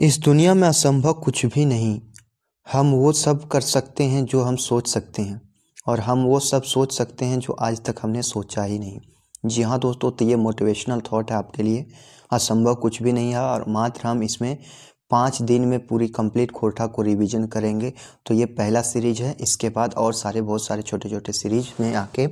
इस दुनिया में असंभव कुछ भी नहीं। हम वो सब कर सकते हैं जो हम सोच सकते हैं, और हम वो सब सोच सकते हैं जो आज तक हमने सोचा ही नहीं। जी हाँ दोस्तों, तो ये मोटिवेशनल थॉट है आपके लिए। असंभव कुछ भी नहीं है, और मात्र हम इसमें 5 दिन में पूरी कंप्लीट खोटा को रिवीजन करेंगे। तो ये पहला सीरीज है। इसके बाद और बहुत सारे छोटे छोटे सीरीज में आके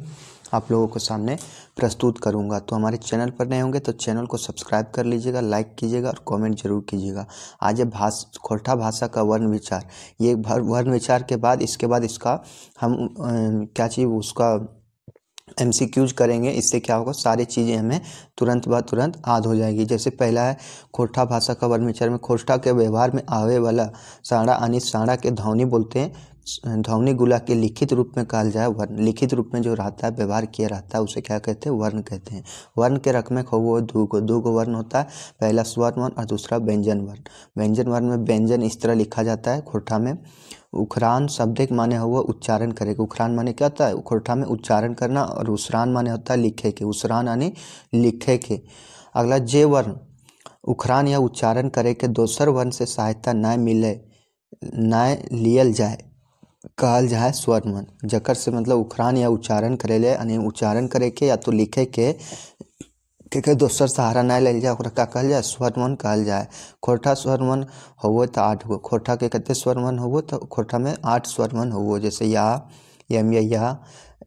आप लोगों को सामने प्रस्तुत करूंगा। तो हमारे चैनल पर नए होंगे तो चैनल को सब्सक्राइब कर लीजिएगा, लाइक कीजिएगा और कमेंट जरूर कीजिएगा। आज है खोटा भाषा का वर्ण विचार। ये वर्ण विचार के बाद इसका हम क्या चीज़ उसका MCQs करेंगे। इससे क्या होगा, सारी चीज़ें हमें तुरंत ब तुरंत याद हो जाएगी। जैसे पहला है खोटा भाषा का वर्ण विचार में खोटा के व्यवहार में आवे वाला साड़ा यानी साड़ा के ध्वनि बोलते हैं। ध्वनि गुला के लिखित रूप में कहल जाए वर्ण। लिखित रूप में जो रहता है, व्यवहार किया रहता है, उसे क्या कहते हैं, वर्ण कहते हैं। वर्ण के रकम में वो दो वर्ण होता है। पहला स्वर वर्ण और दूसरा व्यंजन वर्ण। व्यंजन वर्ण में व्यंजन इस तरह लिखा जाता है खोटा में। उखरान शब्द के माने हुआ उच्चारण करेगा। उखरान माने क्या होता है, खोटा में उच्चारण करना। और उसरान माने होता है लिखे के। उसरान यानी लिखे के। अगला जे वर्ण उखरान या उच्चारण करे के दोसर वर्ण से सहायता न मिले न लियल जाए कहल जाए स्वर वर्ण। जकर से मतलब उखरान या उच्चारण करेले यानी उच्चारण करे के या तो लिखे के दोसर सहारा ना लेल जाए, ओकरा का कहल जाए, स्वर वर्ण कहल जाए। खोटा स्वर वर्ण हो तो 8 गो। खोटा के कितने स्वर वर्ण हो तो खोटा में 8 स्वर वर्ण हो। जैसे या, यम, या,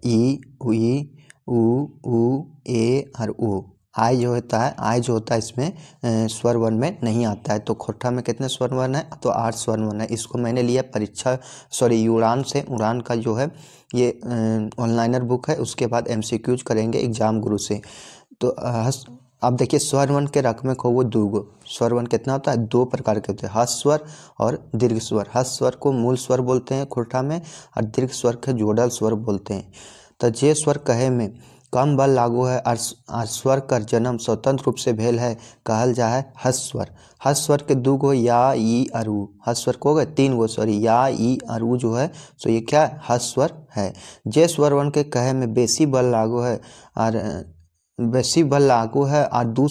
ई, उई, उ, ए और उ। आई जो होता है इसमें स्वर वर्ण में नहीं आता है। तो खोटा में कितने स्वर वर्ण है, तो 8 स्वर वर्ण है। इसको मैंने लिया उड़ान से। उड़ान का जो है ये ऑनलाइनर बुक है। उसके बाद MCQs करेंगे एग्जाम गुरु से। तो अब देखिए, स्वर वर्ण के रकम में वो 2 गो। स्वर वर्ण कितना होता है, 2 प्रकार के होते हैं, हर्ष स्वर और दीर्घ स्वर। हर्ष स्वर को मूल स्वर बोलते हैं खोटा में, और दीर्घ स्वर के जोड़ल स्वर बोलते हैं। तो जे स्वर कहे में कम बल लागू है और स्वर कर जन्म स्वतंत्र रूप से भेल है कहल जा है हर्ष स्वर। हर्ष स्वर के 2 गो या, ई और उ। हर्ष स्वर को हो गए 3 गो, सॉरी, या, ई और उ जो है सो ये क्या है, हर्ष स्वर है। जे स्वर वर्ण के कहे में बेसी बल लागू है और दू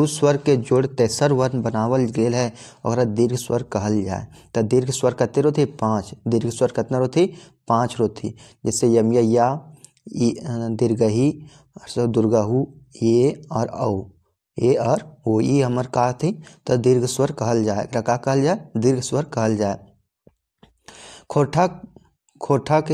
स्वर के जोड़ तेसर वर्ण बनावल गेल है और दीर्घ स्वर कहल जाए। तो दीर्घ स्वर कितने रोथी, 5। दीर्घ स्वर कितना रोथी, 5 रोथी। जैसे यम, या, ई, दीर्घही, दुर्गाहू, ये और औ। ए और ओ, ई हमर का थी, तो दीर्घ स्वर कहल जाए। का कहल जाए, दीर्घ स्वर कहल जाए। खोटा के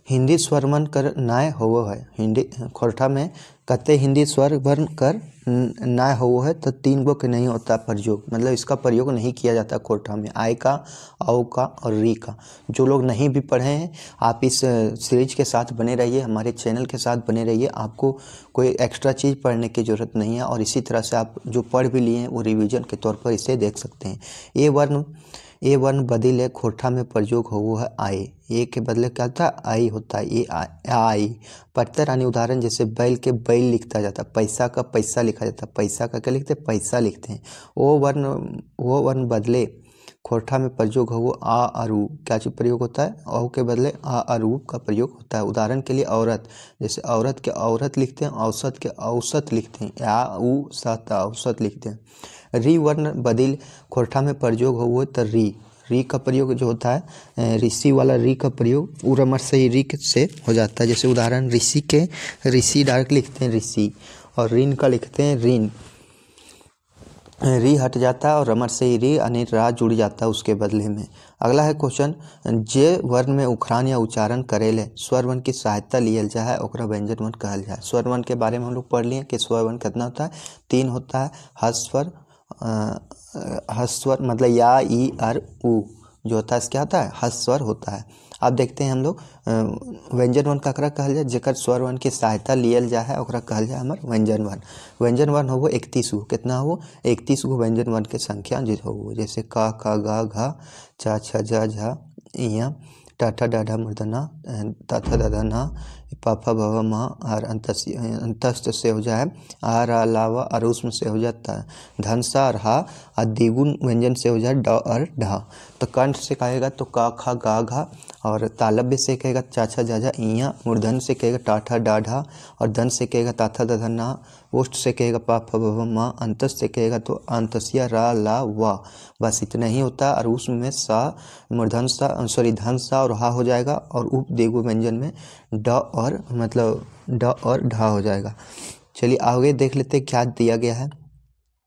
हिंदी स्वर वर्ण कर नाय हो है। हिंदी खोटा में कते हिंदी स्वर वर्ण कर नाय हो है, तो 3 गो के नहीं होता प्रयोग, मतलब इसका प्रयोग नहीं किया जाता खोटा में। आय का, औ का और री का। जो लोग नहीं भी पढ़े हैं, आप इस सीरीज के साथ बने रहिए, हमारे चैनल के साथ बने रहिए। आपको कोई एक्स्ट्रा चीज़ पढ़ने की ज़रूरत नहीं है, और इसी तरह से आप जो पढ़ भी लिए हैं वो रिवीजन के तौर पर इसे देख सकते हैं। ए वर्ण बदले खोटा में प्रयोग हो है आए। ए के बदले क्या होता है, आई होता है। ये आई प्रत्यय यानी उदाहरण, जैसे बैल के बैल लिखता जाता है, पैसा का पैसा लिखा जाता है, पैसा का क्या लिखते हैं, पैसा लिखते हैं। वो वर्ण बदले खोटा में प्रयोग हो आ और उ। क्या चीज प्रयोग होता है, औ के बदले आ और उ का प्रयोग होता है। उदाहरण के लिए औरत, जैसे औरत के औरत लिखते हैं, औसत के औसत लिखते हैं, या उ सत औसत लिखते हैं। री वर्ण बदल खोटा में प्रयोग हो तो री का प्रयोग जो होता है, ऋषि वाला री का प्रयोग उरमर से ही री से हो जाता है। जैसे उदाहरण, ऋषि डायरेक्ट लिखते हैं ऋषि, और ऋण का लिखते हैं ऋण। री हट जाता है और रमर से ही री यानी रा जुड़ जाता है उसके बदले में। अगला है क्वेश्चन, जे वर्ण में उखरान या उच्चारण करेले स्वर वर्ण की सहायता लियल जाए ओकरा व्यंजन वर्ण कहल जाए। स्वर वर्ण के बारे में हम लोग पढ़ लिए कि स्वर वर्ण कितना होता है, 3 होता है। हर्ष स्वर मतलब या, ई और उ जो होता है, क्या होता है, हर्ष स्वर होता है। अब देखते हैं हम लोग व्यंजन वर्ण ककरा कहल जाए, जेकर स्वर वर्ण की सहायता लियल जाए है ओकरा कहल जाए हमार व्यंजन वर्ण। व्यंजन वर्ण हो 31 गो। कितना हो, 31 गो व्यंजन वर्ण के संख्या जो हो, जैसे का, ख, ग, घ, च, छ, ज, झ, इ, ट, ठ, ड, ढ, मूर्धन्य, त, थ, द, ध, न, प, फ, भ, भ, म, और अंतस्थ से हो जाए आर, अलावा और उसमें से हो जाता है धन सा और हा, और द्विगुण व्यंजन से हो जाए ड और ढ। तो कंठ से कहेगा तो का, ख, गा, घा, और तालव्य से कहेगा चा, छ, जा, झा, इया। मूर्धन से कहेगा टा, ठा, डा, ढा, और धन से कहेगा ता, था, द, ध, ना, ओष्ठ से कहेगा पा फ ब भ म, अंतस से कहेगा तो अंतस्या रा ला वा, बस इतना ही होता है। और उसमें सा मूर्धन सा धन सा और हा हो जाएगा, और उपदेगु व्यंजन में ड और मतलब ड और ढा हो जाएगा। चलिए आगे देख लेते हैं क्या दिया गया है।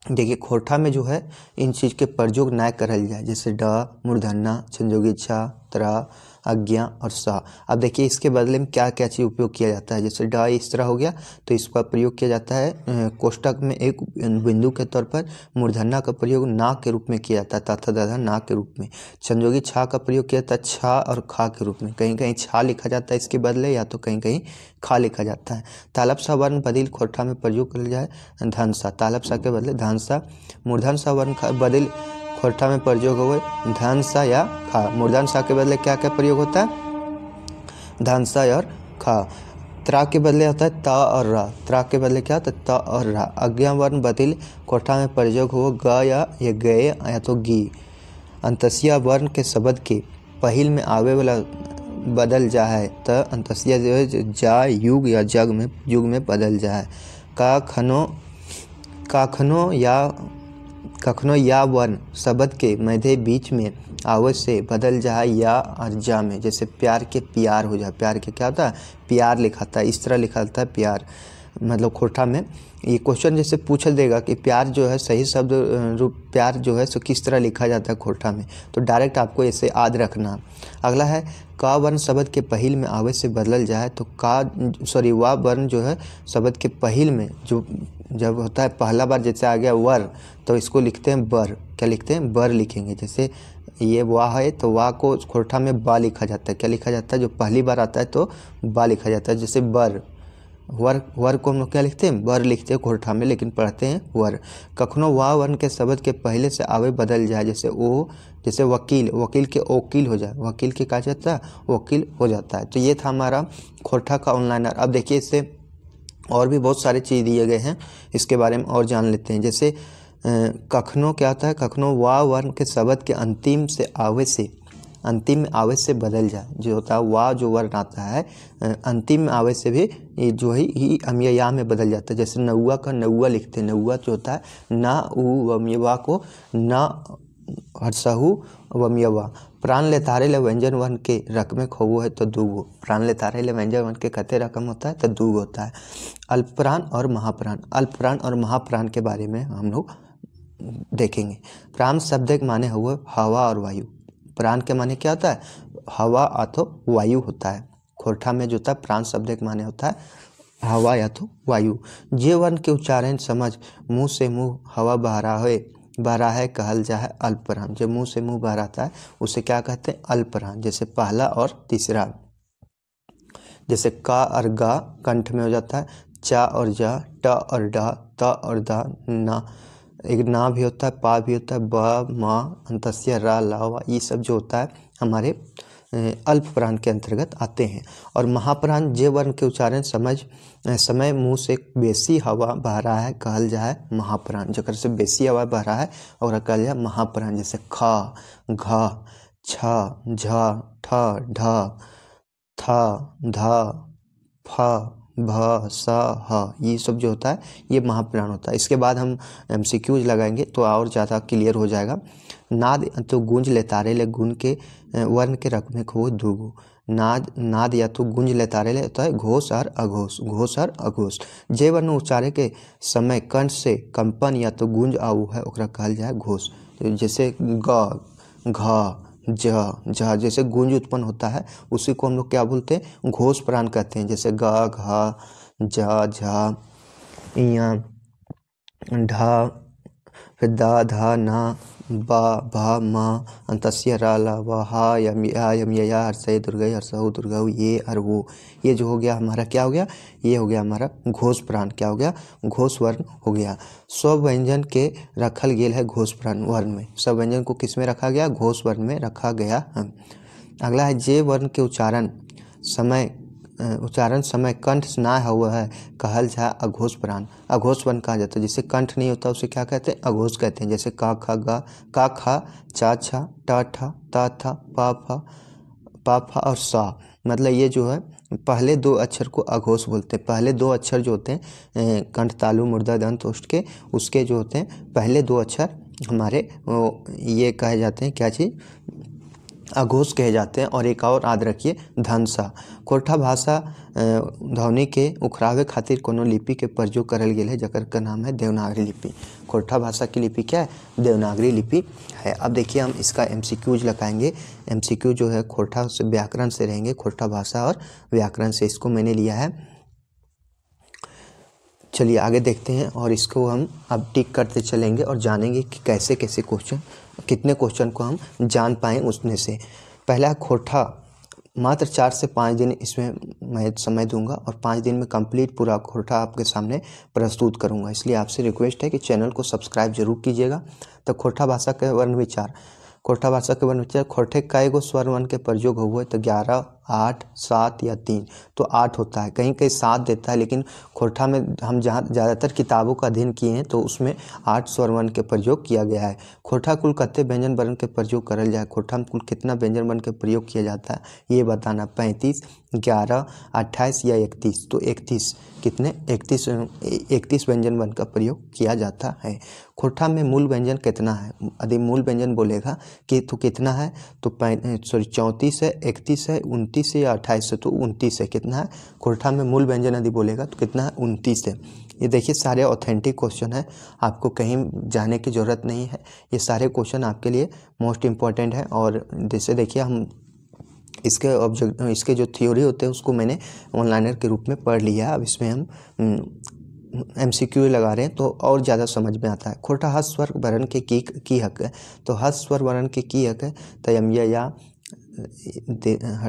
देखिए खोरठा में जो है इन चीज़ के प्रयोग ना करल जाए, जैसे ड मूर्धन्ना, संजोगी छा, त्रा, आज्ञा और सा। अब देखिए इसके बदले में क्या क्या चीज़ उपयोग किया जाता है। जैसे ड इस तरह हो गया तो इसका प्रयोग किया जाता है कोष्टक में एक बिंदु के तौर पर। मूर्धन्ना का प्रयोग ना के रूप में किया जाता है, तथा दादा ना के रूप में। संजोगी छा का प्रयोग किया जाता है छा और खा के रूप में, कहीं कहीं छा लिखा जाता है इसके बदले, या तो कहीं कहीं खा लिखा जाता है। तालब सा वर्ण बदल खोरठा में प्रयोग कर जाए धन सा, तालब सा के बदले धन सा। मूर्धन सा वर्ण बदल खोरठा में प्रयोग हुए धन सा या खा। मूर्धन सा के बदले क्या क्या प्रयोग होता है, धन सा और खा। त्रा के बदले होता है ता और रा, त्रा के बदले क्या होता है ता और रा। आज्ञा वर्ण बदल खोरठा में प्रयोग हो ग या गए या तो गी। अंतस्या वर्ण के शब्द के पहिल में आवे वाला बदल जा है तो अंतस्या जो है जा युग या जग में बदल जा है। कखनो या वर्ण शब्द के मध्य बीच में आवे से बदल जाए या और जा में, जैसे प्यार के प्यार हो जाए। प्यार के क्या होता है, प्यार लिखाता है, इस तरह लिखाता है प्यार। मतलब खोरठा में ये क्वेश्चन जैसे पूछ देगा कि प्यार जो है सही शब्द रूप प्यार जो है सो किस तरह लिखा जाता है खोरठा में, तो डायरेक्ट आपको ऐसे याद रखना। अगला है का वर्ण शब्द के पहिल में आवे से बदल जाए तो वा वर्ण जो है शब्द के पहिल में जो जब होता है पहला बार, जैसे आ गया वर तो इसको लिखते हैं बर। क्या लिखते हैं, बर लिखेंगे। जैसे ये वाह है तो वाह को खोरठा में बा लिखा जाता है। क्या लिखा जाता है, जो पहली बार आता है तो बा लिखा जाता है। जैसे बर, वर को हम लोग क्या लिखते हैं, बर लिखते हैं खोरठा में, लेकिन पढ़ते हैं वर। कखनो वाह वर्ण के शब्द के पहले से आवे बदल जाए, जैसे ओ, जैसे वकील, वकील के ओकील हो जाए, वकील के कहा जाता है वकील हो जाता है। तो ये था हमारा खोरठा का ऑनलाइनर। अब देखिए इससे और भी बहुत सारे चीज़ दिए गए हैं, इसके बारे में और जान लेते हैं। जैसे कखनो क्या होता है, कखनो वाह वर्ण के शब्द के अंतिम में आवे से बदल जाए, जो होता है वाह जो वर्ण आता है अंतिम में आवे से भी ये जो ही अमिया या में बदल जाता है। जैसे नौआ का नौआ लिखते हैं, नौआ जो होता है ना उ वमियवा को ना हर्षहु वमियवा। प्राण लेतारे ले व्यंजन वर्ण के रक में खोवो है तो दूगो। प्राण लेतारे ले व्यंजन वर्ण के कते रकम होता है तो दूगो होता है। अल्पप्राण और महाप्राण, अल्पप्राण और महाप्राण के बारे में हम लोग देखेंगे। प्राण शब्द के माने हुए हवा और वायु। प्राण के माने क्या होता है, हवा अथवा वायु होता है। खोरठा में जो होता है प्राण शब्द के माने होता है हवा या तो वायु। जे वर्ण के उच्चारण समझ मुँह से मुँह हवा बह रहा है कहल जा है अल्पप्राण। जब मुँह से मुँह बह रहता है उसे क्या कहते हैं, अल्पप्राण। जैसे पहला और तीसरा, जैसे का और गा कंठ में हो जाता है, चा और जा, ट और डा, त और दा, ना एक ना भी होता है, पा भी होता है, ब मा अंतस्या रा ला वा, ये सब जो होता है हमारे अल्प प्राण के अंतर्गत आते हैं। और महाप्राण जे वर्ण के उच्चारण समय मुँह से बेसी हवा बह रहा है कहल जाए महाप्राण। जकर से बेसी हवा बह रहा है और कहल जाए महाप्राण। जैसे खा, घा, छा, झा, ठ, ढ, था, धा, फा, भ, स, ह, ये सब जो होता है ये महाप्राण होता है। इसके बाद हम MCQs लगाएंगे तो और ज़्यादा क्लियर हो जाएगा। नाद तो गूंज लेतारे ले गुण के वर्ण के रक में खो दूगो। नाद या तो गूंज लेतारे ले होता है घोष और अघोष, घोष और अघोष। जे वर्ण उच्चारे के समय कंठ से कंपन या तो गूंज आऊ है ओकरा कहल जाए घोष। जैसे ग, घ, झ, जैसे गूंज उत्पन्न होता है उसी को हम लोग क्या बोलते हैं, घोष प्राण कहते हैं। जैसे ग, घ, झ, झा, इया, ढा, फिर दा, धा, ना, बा, भा, मा, अंतस्या रा ला वा, हा, यम या, हर्षय दुर्गय हर्षहु दुर्गहु, ये और वो। ये जो हो गया हमारा क्या हो गया, ये हो गया हमारा घोष प्राण। क्या हो गया, घोष वर्ण हो गया। स्व व्यंजन के रखल गेल है घोष प्राण वर्ण में। स्व व्यंजन को किस में रखा गया, घोष वर्ण में रखा गया है। अगला है जे वर्ण के उच्चारण समय कंठ ना हुआ है कहल जाए अघोष प्राण। अघोष वर्ण कहा जाता है। जिससे कंठ नहीं होता उसे क्या कहते हैं, अघोष कहते हैं। जैसे का, खा, गा, का, खा, चा, छा, टा, ठा, ता, था, पा, फा और सा। मतलब ये जो है पहले दो अक्षर को अघोष बोलते हैं। पहले दो अक्षर जो होते हैं कंठ तालु मूर्धा दंत ओष्ठ के, उसके जो होते हैं पहले दो अक्षर हमारे ये कहे जाते हैं, क्या चीज़, अघोष कहे जाते हैं। और एक और याद रखिए, धनसा। खोरठा भाषा ध्वनि के उखरावे खातिर कोनो लिपि के प्रयोग करल गेल है, जकर का नाम है देवनागरी लिपि। खोरठा भाषा की लिपि क्या है? देवनागरी लिपि है। अब देखिए हम इसका एमसीक्यूज लगाएंगे। एमसीक्यू जो है खोरठा से व्याकरण से रहेंगे, खोरठा भाषा और व्याकरण से, इसको मैंने लिया है। चलिए आगे देखते हैं और इसको हम अब टिक करते चलेंगे और जानेंगे कि कैसे कैसे क्वेश्चन, कितने क्वेश्चन को हम जान पाएँ उसमें से। पहला खोरठा, मात्र 4 से 5 दिन इसमें मैं समय दूंगा और 5 दिन में कंप्लीट पूरा खोरठा आपके सामने प्रस्तुत करूंगा। इसलिए आपसे रिक्वेस्ट है कि चैनल को सब्सक्राइब जरूर कीजिएगा। तो खोरठा भाषा के वर्ण विचार। खोरठा भाषा के वर्ण विचार, खोरठे कई गो स्वर वर्ण के प्रयोग हुए तो 11, 8, 7 या 3, तो 8 होता है। कहीं कहीं 7 देता है, लेकिन खोरठा में हम जहाँ ज़्यादातर किताबों का अध्ययन किए हैं तो उसमें 8 स्वर वर्ण के प्रयोग किया गया है। खोरठा कुल कत्ते व्यंजन वर्ण के प्रयोग करल जाए, खोरठा में कुल कितना व्यंजन वर्ण के प्रयोग किया जाता है ये बताना। 35, 11, 28 या 31, तो 31 कितने, 31 व्यंजन वर्ण का प्रयोग किया जाता है। खोरठा में मूल व्यंजन कितना है? यदि मूल व्यंजन बोलेगा कि तो कितना है, तो 34 है, 31 है, 29 है या 28 है, तो 29 है। कितना है खोरठा में मूल व्यंजन यदि बोलेगा तो कितना है, 29 है। ये देखिए सारे ऑथेंटिक क्वेश्चन है, आपको कहीं जाने की ज़रूरत नहीं है। ये सारे क्वेश्चन आपके लिए मोस्ट इम्पॉर्टेंट है। और जैसे देखिए हम इसके जो थ्योरी होते हैं उसको मैंने ऑनलाइनर के रूप में पढ़ लिया है। अब इसमें हम एमसीक्यू लगा रहे हैं तो और ज़्यादा समझ में आता है। खोरठा हस्त स्वर वर्ण के की हक है, तो हस्त स्वर वर्ण के की हक है तयम या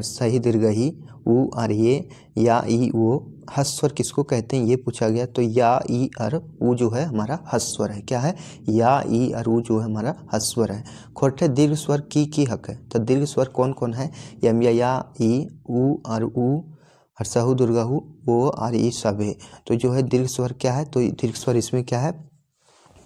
सही दीर्घही उ और ये या ई वो। हस्त स्वर किसको कहते हैं ये पूछा गया, तो या ई और उ जो है हमारा हस्त स्वर है। क्या है? या ई और उ जो है हमारा हस्त स्वर है। खोरठे दीर्घ स्वर की हक है, तो दीर्घ स्वर कौन कौन है? यम या ई उ और उ, हर्षहु दुर्गहु वो और ई सभे। तो जो है दीर्घ स्वर क्या है, तो दीर्घ स्वर इसमें क्या है,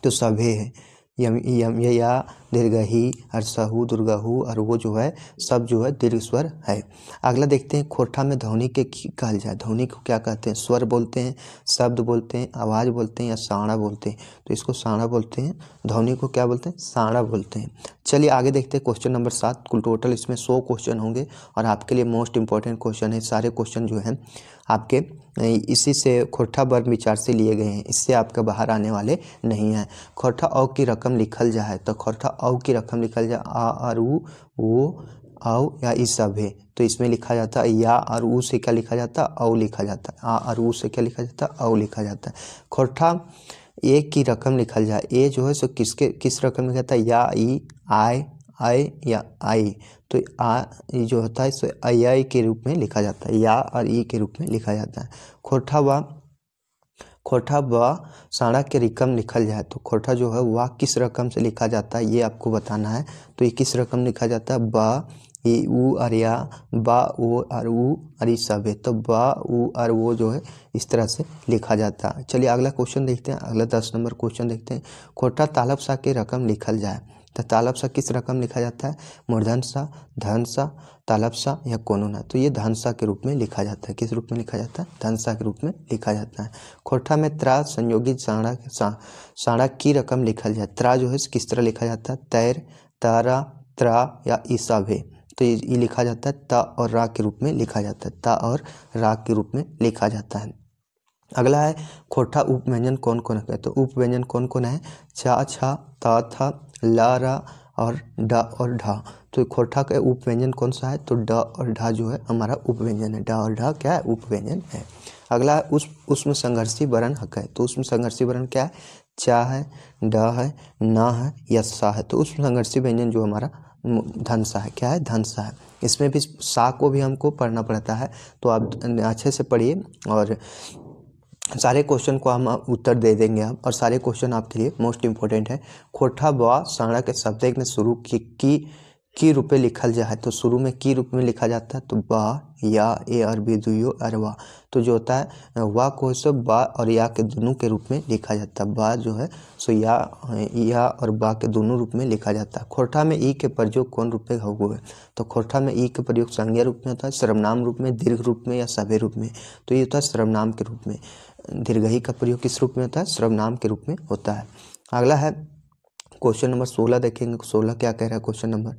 तो सभे है। यम या दीर्घही, हर्षहु दुर्गहु और वो जो है सब जो है दीर्घ स्वर है। अगला देखते हैं खोरठा में ध्वनि के कहल जाए। ध्वनि को क्या कहते हैं? स्वर बोलते हैं, शब्द बोलते हैं, आवाज़ बोलते हैं या साड़ा बोलते हैं, तो इसको साड़ा बोलते हैं। ध्वनि को क्या बोलते हैं? साड़ा बोलते हैं। चलिए आगे देखते हैं क्वेश्चन नंबर 7। कुल टोटल इसमें 100 क्वेश्चन होंगे और आपके लिए मोस्ट इंपॉर्टेंट क्वेश्चन है। सारे क्वेश्चन जो हैं आपके इसी से खोरठा वर्ण विचार से लिए गए हैं, इससे आपके बाहर आने वाले नहीं हैं। खोरठा औ की रकम लिखल जाए, तो खोरठा औ की रकम लिखल जाए आ और उ, वो, औ या ई सब है, तो इसमें लिखा जाता है या और उ से क्या लिखा जाता है? औ लिखा जाता है। आ और उ से क्या लिखा जाता है? औ लिखा जाता है। खोरठा ए की रकम लिखल जाए, ए जो है सो किस रकम लिखा जाता है? या ई, आई या आई, तो आ जो होता है इसे आई के रूप में लिखा जाता है, या और ई के रूप में लिखा जाता है। खोरठा व साड़ा के रकम लिखल जाए, तो खोरठा जो है वह किस रकम से लिखा जाता है ये आपको बताना है। तो ये किस रकम लिखा जाता है? ब ई उ और या, बा ओ और उ और ई सब है, तो बा उ और वो जो है इस तरह से लिखा जाता है। चलिए अगला क्वेश्चन देखते हैं। अगला 10 नंबर क्वेश्चन देखते हैं। खोरठा तालब सा के रकम लिखल जाए, तो तालब सा किस रकम लिखा जाता है? मूर्धन सा, धन सा, तालब सा या कोनो ना, तो ये धन सा के रूप में लिखा जाता है। किस रूप में लिखा जाता है? धन सा के रूप में लिखा जाता है। खोरठा में त्रा संयोगी साड़ा की रकम लिखल जाए, त्रा जो है किस तरह लिखा जाता है? तैर, तारा, त्रा या ईसा भे, तो ये लिखा जाता है ता और रा के रूप में लिखा जाता है। ता और रा के रूप में लिखा जाता है। अगला है खोरठा उपव्यंजन कौन कौन है, तो उपव्यंजन कौन कौन है? चा, छा, ता, था, ला, रा और डा और ढा। तो खोरठा का उपव्यंजन कौन सा है? तो ड और ढा जो है हमारा उपव्यंजन है। डा और ढा क्या है? उपव्यंजन है। अगला है उसमें संघर्षी वर्ण हक है, तो उसमें संघर्षी वर्ण क्या है? चा है, ड है, ना है या सा है, तो उसमें संघर्षी व्यंजन जो हमारा धन सा है। क्या है? धन सा है। इसमें भी सा को भी हमको पढ़ना पड़ता है, तो आप अच्छे से पढ़िए और सारे क्वेश्चन को हम उत्तर दे देंगे हम, और सारे क्वेश्चन आपके लिए मोस्ट इम्पोर्टेंट है। खोरठा व साड़ा के शब्द में शुरू की की रूप में लिखल जाए तो शुरू में की रूप में लिखा जाता है, तो बा या ए और बी दुयो अरवा। तो जो होता है वा को सो बा और या के दोनों के रूप में लिखा जाता है। बा जो है सो या और बा के दोनों रूप में लिखा जाता है। खोरठा में ई के प्रयोग कौन रूप में हुए? तो खोरठा में ई के प्रयोग संज्ञा रूप में होता है, सर्वनाम रूप में, दीर्घ रूप में या सभ्य रूप में। तो ये होता है सर्वनाम के रूप में। दीर्घई का प्रयोग किस रूप में होता है? सर्वनाम के रूप में होता है। अगला है क्वेश्चन नंबर 16 देखेंगे। 16 क्या कह रहा है क्वेश्चन नंबर?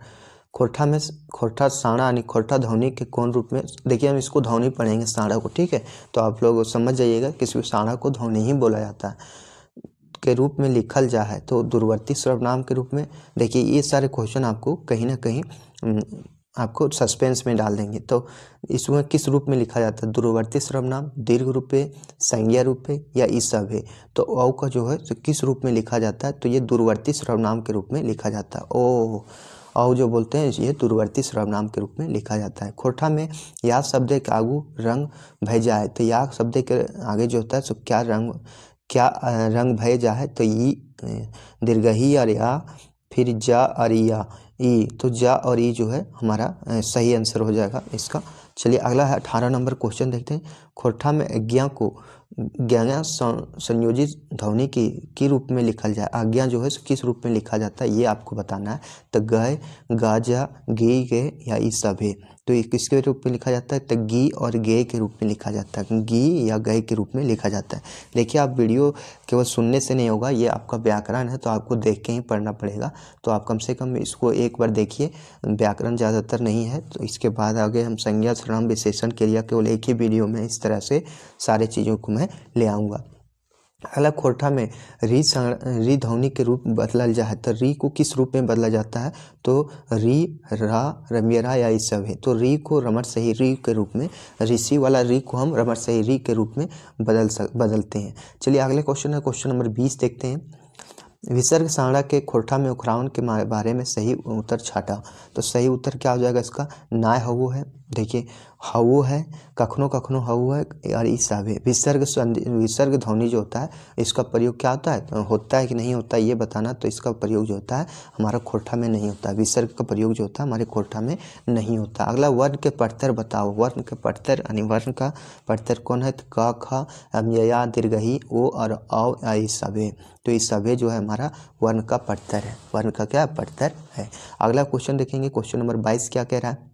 खोरठा में खोरठा साणा यानी खोरठा ध्वनि के कौन रूप में? देखिए हम इसको ध्वनि पढ़ेंगे साणा को, ठीक है। तो आप लोग समझ जाइएगा किसी साणा को ध्वनि ही बोला जाता है के रूप में लिखल जा है, तो दूरवर्ती सर्वनाम के रूप में। देखिए ये सारे क्वेश्चन आपको कहीं ना कहीं आपको सस्पेंस में डाल देंगे। तो इसमें किस रूप में लिखा जाता है? दूरवर्ती सर्वनाम, दीर्घ रूप में, संज्ञा रूप में या ई सब है? तो औ का जो है तो किस रूप में लिखा जाता है? तो ये दूरवर्ती सर्वनाम के रूप में लिखा जाता है। ओ औ जो बोलते हैं ये दूरवर्ती सर्वनाम के रूप में लिखा जाता है। खोरठा में या शब्द के आगू रंग भेजा है, तो या शब्द के आगे जो होता है तो क्या रंग भेजा है? तो ई दीर्घही और या, फिर जा और या ई। तो जा और ई जो है हमारा सही आंसर हो जाएगा इसका। चलिए अगला है 18 नंबर क्वेश्चन देखते हैं। खोरठा में आज्ञा को ज्ञा संयोजित ध्वनि की रूप में लिखल जाए। आज्ञा जो है किस रूप में लिखा जाता है ये आपको बताना है। तो गए, गाजा, गे गे या ई सब है। तो ये किसके रूप में लिखा जाता है? तो गी और गे के रूप में लिखा जाता है। गी या गए के रूप में लिखा जाता है। देखिए आप वीडियो केवल सुनने से नहीं होगा, ये आपका व्याकरण है तो आपको देख के ही पढ़ना पड़ेगा। तो आप कम से कम इसको एक बार देखिए, व्याकरण ज़्यादातर नहीं है। तो इसके बाद आगे हम संज्ञा, सर्वनाम, विशेषण, क्रिया केवल एक ही वीडियो में इस तरह से सारे चीज़ों को मैं ले आऊँगा। अगला खोरठा में री ध्वनि के रूप बदला जाए, तो री को किस रूप में बदला जाता है? तो री, रा, रमेरा या ये सब है। तो री को रमण सही री के रूप में, ऋषि वाला री को हम रमण सही री के रूप में बदलते हैं। चलिए अगले क्वेश्चन है क्वेश्चन नंबर 20 देखते हैं। विसर्ग साणा के खोरठा में उखरावन के बारे में सही उत्तर छाटा। तो सही उत्तर क्या हो जाएगा इसका? नाय हवो है। देखिए हवो है, कखनो कखनो हवो है और ई सब है। विसर्ग ध्वनि जो होता है इसका प्रयोग क्या होता है? तो होता है कि नहीं होता है ये बताना। तो इसका प्रयोग जो होता है हमारा खोरठा में नहीं होता है। विसर्ग का प्रयोग जो होता है हमारे खोरठा में नहीं होता। अगला वर्ण के पढ़तर बताओ। वर्ण के पढ़तर यानी वर्ण का पढ़तर कौन है? तो क, ख, या, दीर्घही, ओ और औ ई सब है। तो इस सभे जो है हमारा वर्ण का पढ़तर है। वर्ण का क्या पढ़तर है। अगला क्वेश्चन देखेंगे क्वेश्चन नंबर 22 क्या कह रहा है?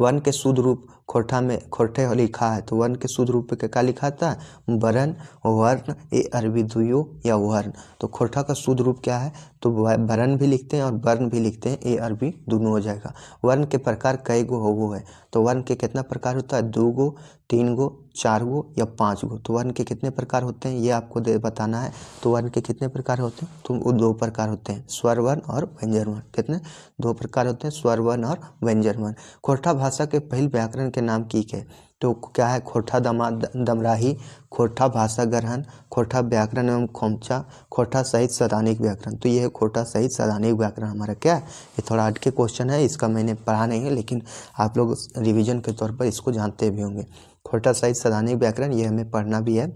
वर्ण के शुद्ध रूप खोरठा में खोरठे लिखा है, तो वर्ण के शुद्ध रूप पे क्या लिखा था? वर्ण, वर्ण, ए अरबी दुयो या वर्ण। तो खोरठा का शुद्ध रूप क्या है? तो वर्ण भी लिखते हैं और वर्ण भी लिखते हैं, ए अरबी दोनों हो जाएगा। वर्ण के प्रकार कई गो हो वो है? तो वर्ण के कितना प्रकार होता है? 2 गो, 3 गो, 4 गो या 5 गो। तो वर्ण के कितने प्रकार होते हैं ये आपको बताना है। तो वर्ण के कितने प्रकार होते हैं? तो वो 2 प्रकार होते हैं, स्वर वर्ण और व्यंजन वर्ण। कितने? 2 प्रकार होते हैं, स्वर वर्ण और व्यंजन वर्ण। खोरठा भाषा के पहले व्याकरण के नाम की है? तो क्या है? खोरठा दमराही, खोरठा भाषा ग्रहण, खोरठा व्याकरण एवं खोमचा, खोरठा सहित सैद्धांतिक व्याकरण। तो ये है खोरठा सहित सैद्धांतिक व्याकरण हमारा क्या है? ये थोड़ा हट के क्वेश्चन है, इसका मैंने पढ़ा नहीं है लेकिन आप लोग रिवीजन के तौर पर इसको जानते भी होंगे। खोरठा सहित सैद्धांतिक व्याकरण ये हमें पढ़ना भी है।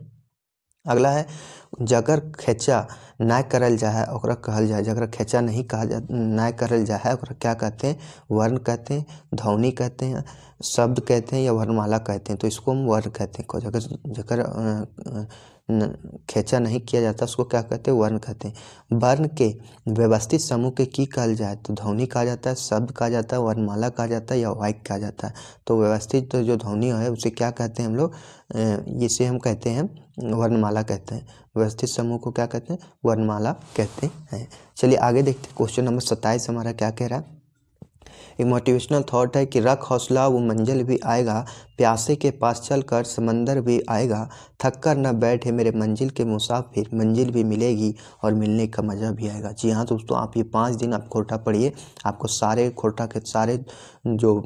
अगला है जगर खेचा ना करल जाए ओकरा कहल जाए। जगर खेचा नहीं कहा जा ना करल जाए ओकरा क्या कहते हैं? वर्ण कहते हैं, ध्वनि कहते हैं, शब्द कहते हैं या वर्णमाला कहते हैं। तो इसको हम वर्ण कहते हैं। जगर खेचा नहीं किया जाता उसको क्या कहते हैं? वर्ण कहते हैं। वर्ण के व्यवस्थित समूह के की कहल जाए? तो ध्वनि कहा जाता है, शब्द कहा जाता है, वर्णमाला कहा जाता है या वाक्य कहा जाता है। तो व्यवस्थित जो ध्वनि है उसे क्या कहते हैं हम लोग? इसे हम कहते हैं वर्णमाला कहते हैं। व्यवस्थित समूह को क्या कहते हैं? वर्णमाला कहते हैं। चलिए आगे देखते हैं क्वेश्चन नंबर 27 हमारा क्या कह रहा है? एक मोटिवेशनल थॉट है कि रख हौसला वो मंजिल भी आएगा, प्यासे के पास चल कर समंदर भी आएगा, थक कर न बैठे मेरे मंजिल के मुसाफिर, मंजिल भी मिलेगी और मिलने का मज़ा भी आएगा। जी हाँ दोस्तों, आप ये 5 दिन आप खोरठा पढ़िए, आपको सारे खोरठा के सारे जो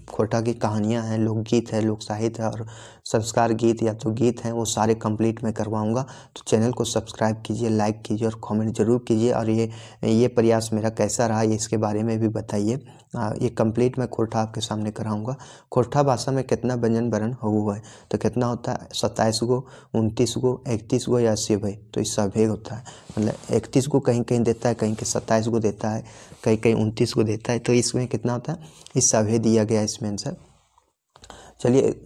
खोरठा की कहानियाँ हैं, लोकगीत है, लोक साहित्य है और संस्कार गीत या तो गीत हैं वो सारे कंप्लीट मैं करवाऊंगा। तो चैनल को सब्सक्राइब कीजिए, लाइक कीजिए और कमेंट जरूर कीजिए। और ये प्रयास मेरा कैसा रहा ये इसके बारे में भी बताइए। ये कंप्लीट मैं खोरठा आपके सामने कराऊंगा। खोरठा भाषा में कितना व्यंजन वर्ण हुआ है, तो कितना होता है 27 गो, 29 गो, 31 गो या 80 भाई। तो इस सभेद होता है, मतलब 31 को कहीं कहीं देता है, कहीं के 27 को देता है, कहीं कहीं 29 को देता है। तो इसमें कितना होता है, इस सभेद दिया गया इसमें आंसर। चलिए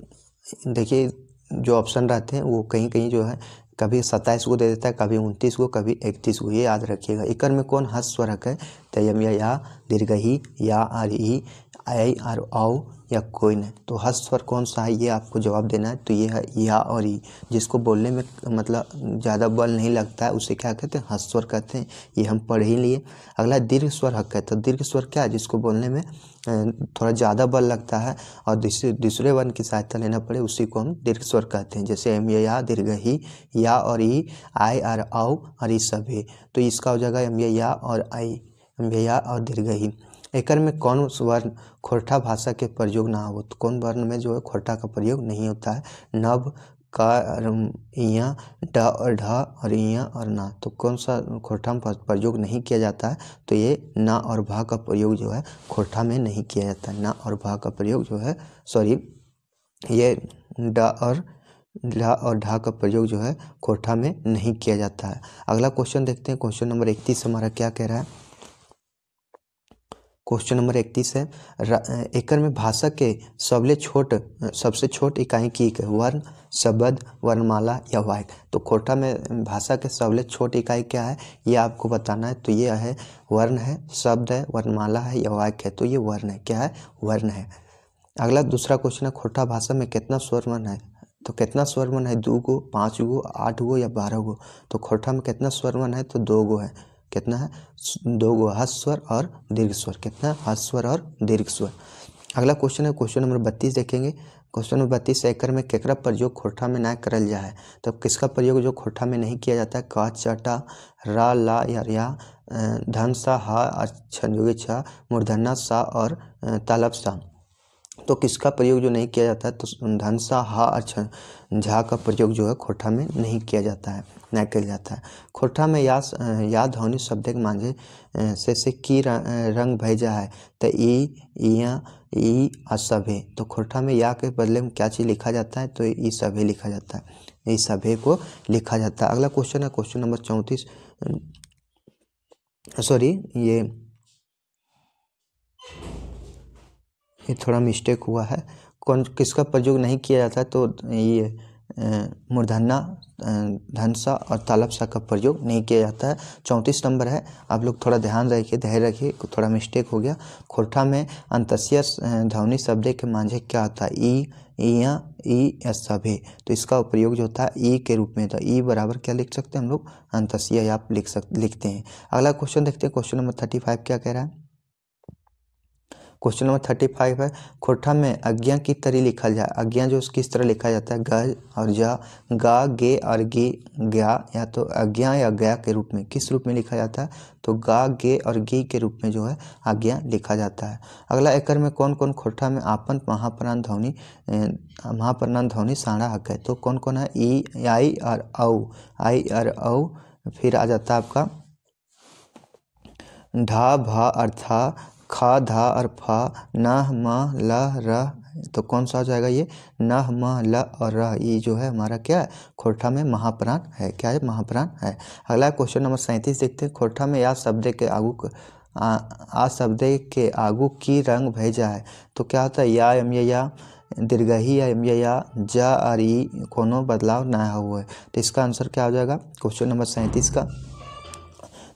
देखिए, जो ऑप्शन रहते हैं वो कहीं कहीं जो है कभी 27 को दे देता है, कभी 29 को, कभी 31 को, ये याद रखिएगा। इकर में कौन हस्त स्वरक है, तयम या दीर्घही या आर ई आई आर औ या कोई नहीं। तो हस्त स्वर कौन सा है ये आपको जवाब देना है। तो ये है या और ई, जिसको बोलने में मतलब ज़्यादा बल नहीं लगता है उसे क्या कहते हैं, हस्त स्वर कहते हैं। ये हम पढ़ ही लिए। अगला दीर्घ स्वर हक है। तो दीर्घ स्वर क्या है, जिसको बोलने में थोड़ा ज़्यादा बल लगता है और दूसरे वर्ण की सहायता लेना पड़े उसी को हम दीर्घ स्वर कहते हैं। जैसे एम या दीर्घ ही, या और ई, आई आर औ और ई सभी। तो इसका हो जाएगा एम या और आई, एम या और दीर्घ ही। एकर में कौन वर्ण खोरठा भाषा के प्रयोग ना हो, तो कौन वर्ण में जो है खोरठा का प्रयोग नहीं होता है, नभ का, इया, ड और ढ और इया और ना। तो कौन सा खोरठा में प्रयोग नहीं किया जाता है, तो ये ना और भा का प्रयोग जो है खोरठा में नहीं किया जाता है। ना और भा का प्रयोग जो है, सॉरी, ये ड और ढा और ढा का प्रयोग जो है खोरठा में नहीं किया जाता है। अगला क्वेश्चन देखते हैं। क्वेश्चन नंबर 31 हमारा क्या कह रहा है। क्वेश्चन नंबर 31 है, एकर में भाषा के सबसे छोट इकाई की वर्ण, शब्द, वर्णमाला या वाक्य। तो खोरठा में भाषा के सबसे छोट इकाई क्या है ये आपको बताना है। तो ये है वर्ण है, शब्द है, वर्णमाला है या वाक्य है। तो ये वर्ण है, क्या है, वर्ण है। अगला दूसरा क्वेश्चन है, खोरठा भाषा में कितना स्वर वर्ण है। तो कितना स्वर वर्ण है, 2 गो, 5 गो, 8 गो या 12 गो। तो खोरठा में कितना स्वर वर्ण है, तो 2 गो है। कितना है, 2 गो, हस्त स्वर और दीर्घ स्वर। कितना, हस्त स्वर और दीर्घ स्वर। अगला क्वेश्चन है क्वेश्चन नंबर 32 देखेंगे। क्वेश्चन नंबर 32, एकर में केकरा प्रयोग खोरठा में ना करल जा है। तो किसका प्रयोग जो खोरठा में नहीं किया जाता है, का, चटा, रा, ला या धन सा, हा, संयोगी छा, मूर्धन्या सा और तालब सा। तो किसका प्रयोग जो नहीं किया जाता है, तो धन सा, हा और झा का प्रयोग जो है खोरठा में नहीं किया जाता है, नहीं किया जाता है। खोरठा में या ध्वनि शब्द के मांझे से की रंग भेजा है। तो ई, इया, ई और सभे। तो खोरठा में या के बदले में क्या चीज़ लिखा जाता है, तो ई सभे लिखा जाता है, ई सभे को लिखा जाता है। अगला क्वेश्चन है क्वेश्चन नंबर 34, सॉरी ये थोड़ा मिस्टेक हुआ है। कौन किसका प्रयोग नहीं किया जाता है, तो ये मूर्धन्या, धनसा और तालबसा का प्रयोग नहीं किया जाता है। 34 नंबर है, आप लोग थोड़ा ध्यान रखिए, धैर्य रखिए, थोड़ा मिस्टेक हो गया। खोरठा में अंतस्सीय ध्वनि शब्द के मांझे क्या होता है, ई, इया, ई या सभे। तो इसका प्रयोग जो होता है ई के रूप में। तो ई बराबर क्या लिख सकते हैं हम लोग, अंतस्सीय आप लिखते हैं। अगला क्वेश्चन देखते हैं। क्वेश्चन नंबर 35 क्या कह रहा है। क्वेश्चन नंबर 35 है, खोरठा में अज्ञा की तरह लिखा जाए। अज्ञा जो किस तरह लिखा जाता है, ग और जा, गा, गे और गी, ज्ञा, या तो अज्ञा या गया के रूप में किस रूप में लिखा जाता है, तो गा, गे और गी के रूप में जो है अज्ञा लिखा जाता है। अगला, एकर में कौन कौन खोरठा में आपन महाप्राण ध्वनि साड़ा हक है। तो कौन कौन है, ई, आई और औ, आई और औ। फिर आ जाता है आपका ढा, भा और था, खा, धा और फा, न, म, ल, र। तो कौन सा हो जाएगा ये, न, म, ल और र। ये जो है हमारा क्या है, खोरठा में महाप्राण है, क्या है, महाप्राण है। अगला क्वेश्चन नंबर 37 देखते हैं। खोरठा में या शब्द के आगू आ शब्द के आगू की रंग भेजा है। तो क्या होता है, या, एम या, दीर्घही या एम या, जा और ई कोनो बदलाव ना हुआ है। तो इसका आंसर क्या हो जाएगा क्वेश्चन नंबर 37 का,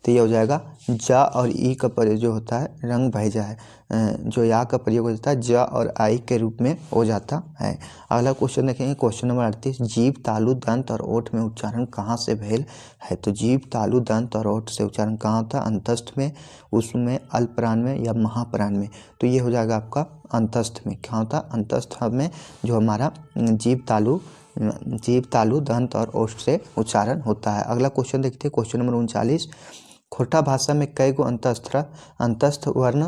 तो ये हो जाएगा जा और ई का प्रयोग जो होता है रंग भेजा है, जो या का प्रयोग हो जाता है जा और आई के रूप में हो जाता है। अगला क्वेश्चन देखेंगे। क्वेश्चन नंबर 38, जीभ, तालु, दंत और ओठ में उच्चारण कहाँ से भेल है। तो जीभ, तालु, दंत और ओठ से उच्चारण कहाँ होता है, अंतस्थ में, उसमें, अल्पप्राण में या महाप्राण में। तो ये हो जाएगा आपका अंतस्थ में। क्या होता है, अंतस्थ में जो हमारा जीभ, तालु, दंत और ओठ से उच्चारण होता है। अगला क्वेश्चन देखते हैं। क्वेश्चन नंबर 39, खोटा भाषा में कई गो अंतस्थ वर्ण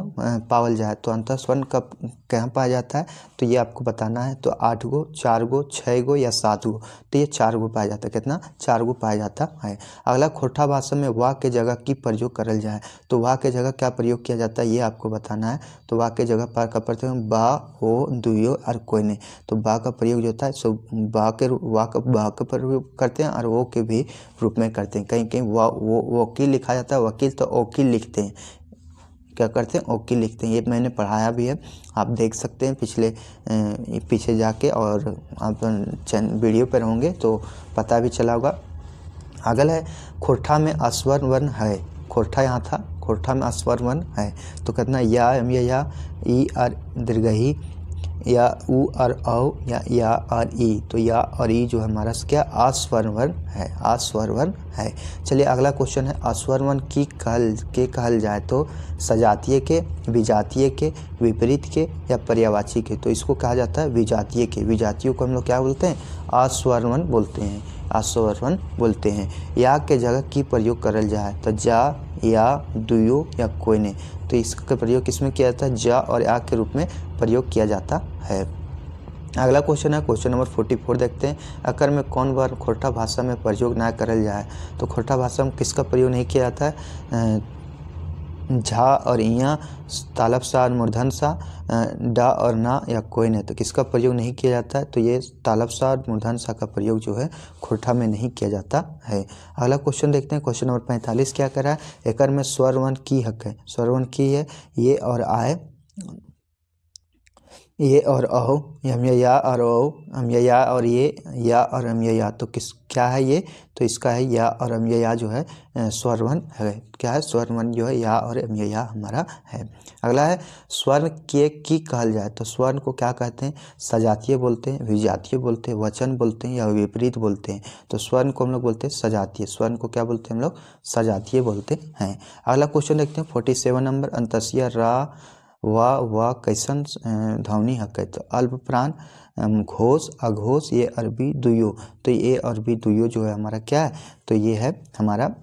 पावल जाए, तो अंतस्थ वर्ण कब कहाँ पाया जाता है, तो ये आपको बताना है। तो 8 गो, 4 गो, 6 गो या 7 गो, तो ये 4 गो पाया जाता है। कितना? 4 गो पाया जाता है। अगला, खोटा भाषा में वाह के जगह की प्रयोग करल जाए, तो वाह के जगह क्या प्रयोग किया जाता है, ये आपको बताना है। तो वाह के जगह पर कब करते हैं, बा, हो, दुयो और कोई नहीं। तो बा का प्रयोग जो होता है सो बा का प्रयोग करते हैं और वो के भी रूप में करते हैं। कहीं कहीं वो वकील लिखा जाता है, वकील तो वकील लिखते हैं, क्या करते हैं, वकील लिखते हैं। ये मैंने पढ़ाया भी है, आप देख सकते हैं पीछे जाके, और आप वीडियो पर होंगे तो पता भी चला होगा। अगला है, खोरठा में अस्वर वर्ण है, खोरठा यहाँ था, खोरठा में अस्वर वर्ण है, तो कितना, या ई और दीर्घई, या उ और औ, या और ई, तो या और ई जो हमारा क्या, अस्वर वर्ण है, अस्वर वर्ण है। चलिए अगला क्वेश्चन है, अस्वर वर्ण की कहल जाए तो सजातीय के, विजातीय के, विपरीत के या पर्यायवाची के, तो इसको कहा जाता है विजातीय के। विजातीयों को हम लोग क्या बोलते हैं, अस्वर वर्ण बोलते हैं, अस्वर वर्ण बोलते हैं। या के जगह की प्रयोग करल जाए, तो जा, या, दुयो या कोई नहीं, तो इसका प्रयोग किसमें किया जाता है, जा और या के रूप में प्रयोग किया जाता है। अगला क्वेश्चन है, क्वेश्चन नंबर 44 देखते हैं, अकर में कौन वर्ण खोरठा भाषा में प्रयोग ना करल जाए, तो खोरठा भाषा में किसका प्रयोग नहीं किया जाता है, झा और इया, तालब सा और मूर्धन सा, डा और ना या कोई नहीं, तो किसका प्रयोग नहीं किया जाता है, तो ये तालब सा और मूर्धन सा का प्रयोग जो है खोरठा में नहीं किया जाता है। अगला क्वेश्चन देखते हैं, क्वेश्चन नंबर 45 क्या करा है, एकर में स्वर वर्ण की हक है, स्वर वर्ण की है, ये और आए, ये और अहो, हम या और ओ, हम या और ये, या और हम या, तो क्या है ये, तो इसका है या और हम या जो है स्वर वर्ण है, क्या है, स्वर वर्ण जो है या और हम या हमारा है। अगला है, स्वर्ण के की कहल जाए, तो स्वर्ण को क्या कहते हैं, सजातीय बोलते हैं, विजातीय बोलते हैं, वचन बोलते हैं या विपरीत बोलते हैं, तो स्वर्ण को हम लोग बोलते हैं सजातीय, स्वर्ण को क्या बोलते हैं हम लोग, सजातीय बोलते हैं। अगला क्वेश्चन देखते हैं 47 नंबर, अंतस्या रा वाह कैसन ध्वनि हक है, तो अल्प प्राण, घोष, अघोष, ये अरबी दुयो, तो ये अरबी दुयो जो है हमारा क्या है, तो ये है हमारा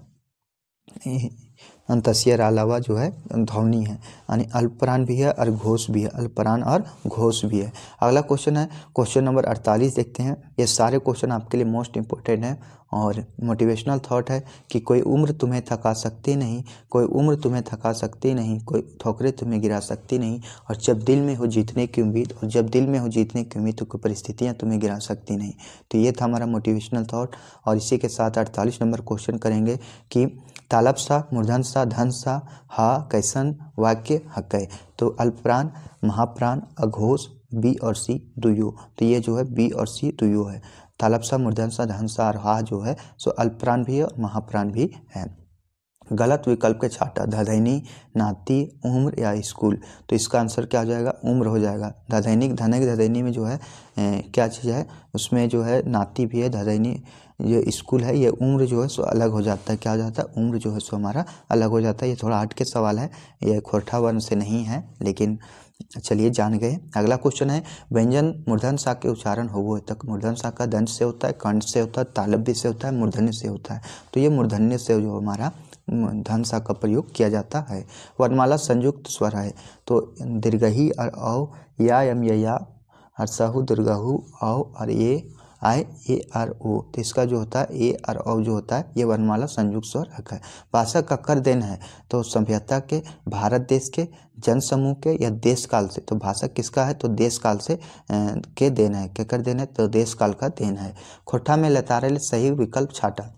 अंतस्या अलावा जो है ध्वनि है, यानी अल्पप्राण भी है और घोष भी है, अल्पप्राण और घोष भी है। अगला क्वेश्चन है, क्वेश्चन नंबर 48 देखते हैं। ये सारे क्वेश्चन आपके लिए मोस्ट इंपॉर्टेंट है और मोटिवेशनल थॉट है कि कोई उम्र तुम्हें थका सकती नहीं, कोई उम्र तुम्हें थका सकती नहीं, कोई ठोकरें तुम्हें गिरा सकती नहीं, और जब दिल में हो जीतने की उम्मीद, और जब दिल में हो जीतने की उम्मीद तो कोई परिस्थितियाँ तुम्हें गिरा सकती नहीं। तो ये था हमारा मोटिवेशनल थॉट, और इसी के साथ 48 नंबर क्वेश्चन करेंगे कि तालब सा, मूर्धन सा, धन सा, हा कैसन वाक्य हक है, तो अल्पप्राण, महाप्राण, अघोष, बी और सी दुयो, तो ये जो है बी और सी दुयो है। तालब सा, मूर्धन सा, धन सा और हा जो है सो अल्पप्राण भी है और महाप्राण भी है। गलत विकल्प के छाटा, धदैनी, नाती, उम्र या स्कूल, तो इसका आंसर क्या हो जाएगा, उम्र हो जाएगा। धदैनी में जो है क्या चीज़ है, उसमें जो है नाती भी है, धदैनी ये स्कूल है, ये उम्र जो है सो अलग हो जाता है, क्या हो जाता है, उम्र जो है सो हमारा अलग हो जाता है। ये थोड़ा हट के सवाल है, ये खोरठा वर्ण से नहीं है, लेकिन चलिए जान गए। अगला क्वेश्चन है, व्यंजन मूर्धन सा के उच्चारण हो तक, मूर्धन सा का दंत से होता है, कंठ से होता है, तालव्य से होता है, मूर्धन्य से होता है, तो ये मूर्धन्य से जो हमारा धन सा का प्रयोग किया जाता है। वर्णमाला संयुक्त स्वर है, तो दीर्घही और औ, या यम या, हर्षहु, दीर्घहु, औ और ये आए, ए आर ओ, तो इसका जो होता है ए और ओ जो होता है ये वर्णमाला संयुक्त स्वर है। भाषा का कर देन है, तो सभ्यता के, भारत देश के, जन समूह के या देश काल से, तो भाषा किसका है, तो देश काल से के देन है, क्या कर देन है, तो देश काल का देन है। खोठा में लतारे सही विकल्प छाटा,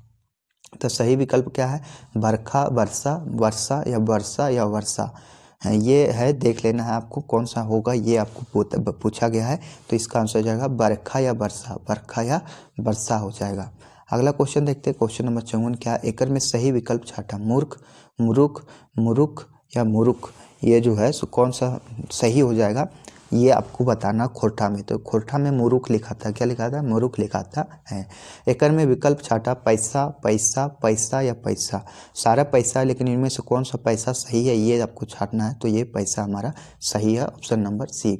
तो सही विकल्प क्या है, बरखा, वर्षा, वर्षा या वर्षा या वर्षा है, ये है, देख लेना है आपको कौन सा होगा, ये आपको पूछा गया है, तो इसका आंसर हो जाएगा बरखा या वर्षा, बरखा या वर्षा हो जाएगा। अगला क्वेश्चन देखते हैं, क्वेश्चन नंबर 54 क्या, एकर में सही विकल्प छाटा, मूर्ख, मुरुख, मुरुख या मुरुख, ये जो है सो कौन सा सही हो जाएगा, ये आपको बताना खोरठा में, तो खोरठा में मुरुख लिखा था, क्या लिखा था, मुरुख लिखा था है। एकर में विकल्प छाटा, पैसा, पैसा, पैसा या पैसा, सारा पैसा है, लेकिन इनमें से कौन सा पैसा सही है ये आपको छाटना है, तो ये पैसा हमारा सही है, ऑप्शन नंबर सी।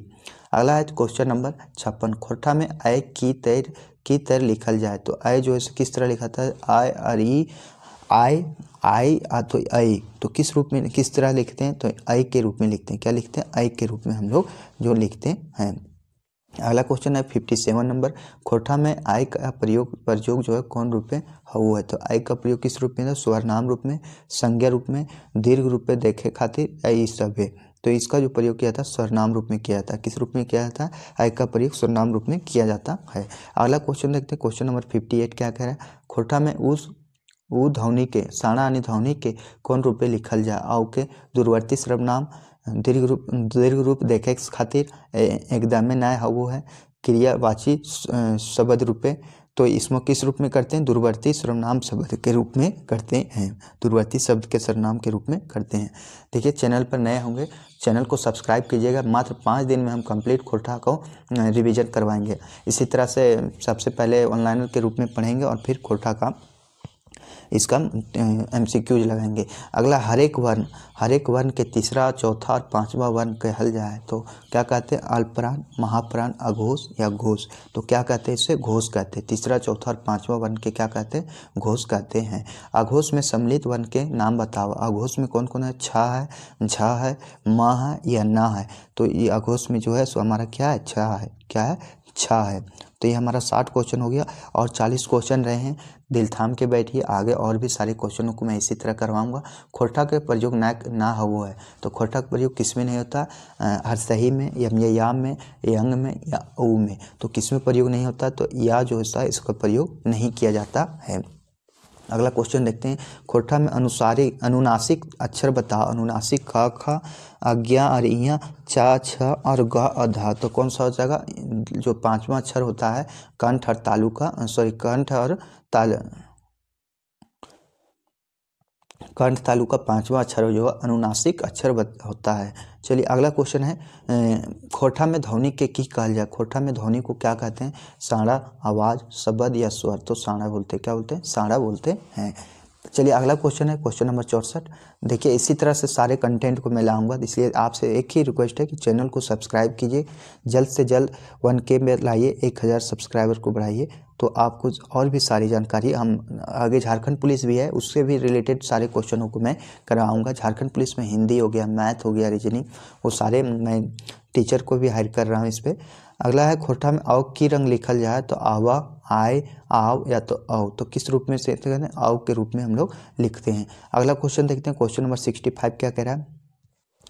अगला है क्वेश्चन नंबर 56, खोरठा में आय की तरह लिखल जाए, तो आय जो है किस तरह लिखा था, आय अरी आई आई तो आई तो किस रूप में किस तरह लिखते हैं, तो आई के रूप में लिखते हैं। क्या लिखते हैं, आई के रूप में हम लोग जो लिखते हैं। अगला क्वेश्चन है 57 नंबर, खोटा में आई का प्रयोग जो है कौन रूप में हुआ है। तो आई का प्रयोग किस रूप में है, सर्वनाम रूप में, संज्ञा रूप में, दीर्घ रूप में देखे खातिर आई सब है। तो इसका जो प्रयोग किया था सर्वनाम रूप में किया था। किस रूप में किया जाता है, आई का प्रयोग सर्वनाम रूप में किया जाता है। अगला क्वेश्चन देखते हैं, क्वेश्चन नंबर 58 क्या कह रहा है, खोटा में उस उ ध्वनि के साणा आणि ध्वनि के कौन रूप में लिखल जाए। आउ के दूरवर्ती सर्वनाम, दीर्घ रूप देखे खातिर एकदम में नया वो है, क्रियावाची शब्द रूपे। तो इसमें किस रूप में करते हैं, दूरवर्ती सर्वनाम शब्द के रूप में करते हैं, दूरवर्ती शब्द के सर्वनाम के रूप में करते हैं। देखिए चैनल पर नए होंगे चैनल को सब्सक्राइब कीजिएगा। मात्र 5 दिन में हम कंप्लीट खोटा को रिवीजन करवाएंगे। इसी तरह से सबसे पहले ऑनलाइन के रूप में पढ़ेंगे और फिर खोटा का इसका MCQs लगाएंगे। अगला हर एक वर्ण के तीसरा, चौथा और पांचवा वर्ण कहल जाए तो क्या कहते हैं, अल्पप्राण, महाप्राण, अघोष या घोष। तो क्या कहते हैं, इसे घोष कहते हैं। तीसरा, चौथा और पांचवा वर्ण के क्या कहते हैं, घोष कहते हैं। अघोष में सम्मिलित वर्ण के नाम बताओ। अघोष में कौन कौन है, छा है, झा है, माँ है या ना है। तो ये अघोष में जो है सो हमारा क्या है, छा है, क्या है, छा है। तो ये हमारा 60 क्वेश्चन हो गया और 40 क्वेश्चन रहे हैं। दिल थाम के बैठिए, आगे और भी सारे क्वेश्चनों को मैं इसी तरह करवाऊंगा। खोटा के प्रयोग ना हो वो है, तो खोटा का प्रयोग किस में नहीं होता, हर सही में या में, यंग में या ऊ में। तो किस में प्रयोग नहीं होता, तो या जो होता है इसका प्रयोग नहीं किया जाता है। अगला क्वेश्चन देखते हैं, खोटा में अनुनासिक अक्षर बताओ। अनुनासिक ख, ख, अज्ञा और इया, चा, छ और ग और धा। तो कौन सा हो जाएगा, जो पांचवा अक्षर होता है कंठ और तालु का, कंठ और कंठ तालु का पांचवा अक्षर जो अनुनासिक अक्षर होता है। चलिए अगला क्वेश्चन है, खोटा में ध्वनि के की कहल जाए। खोटा में ध्वनि को क्या कहते हैं, साड़ा, आवाज, शब्द या स्वर। तो साड़ा बोलते हैं, क्या बोलते हैं, साड़ा बोलते हैं। चलिए अगला क्वेश्चन है क्वेश्चन नंबर 64। देखिए इसी तरह से सारे कंटेंट को मैं लाऊंगा, इसलिए आपसे एक ही रिक्वेस्ट है कि चैनल को सब्सक्राइब कीजिए, जल्द से जल्द 1K में लाइए, 1000 सब्सक्राइबर को बढ़ाइए। तो आपको और भी सारी जानकारी, हम आगे झारखंड पुलिस भी है उससे भी रिलेटेड सारे क्वेश्चनों को मैं करवाऊंगा। झारखंड पुलिस में हिंदी हो गया, मैथ हो गया, रीजनिंग, वो सारे मैं टीचर को भी हायर कर रहा हूँ इस पर। अगला है, खोटा में आव की रंग लिखल जाए। तो आवा, आय, आव या तो औ। तो किस रूप में से कहते हैं, आव के रूप में हम लोग लिखते हैं। अगला क्वेश्चन देखते हैं, क्वेश्चन नंबर 65 क्या कह रहा है।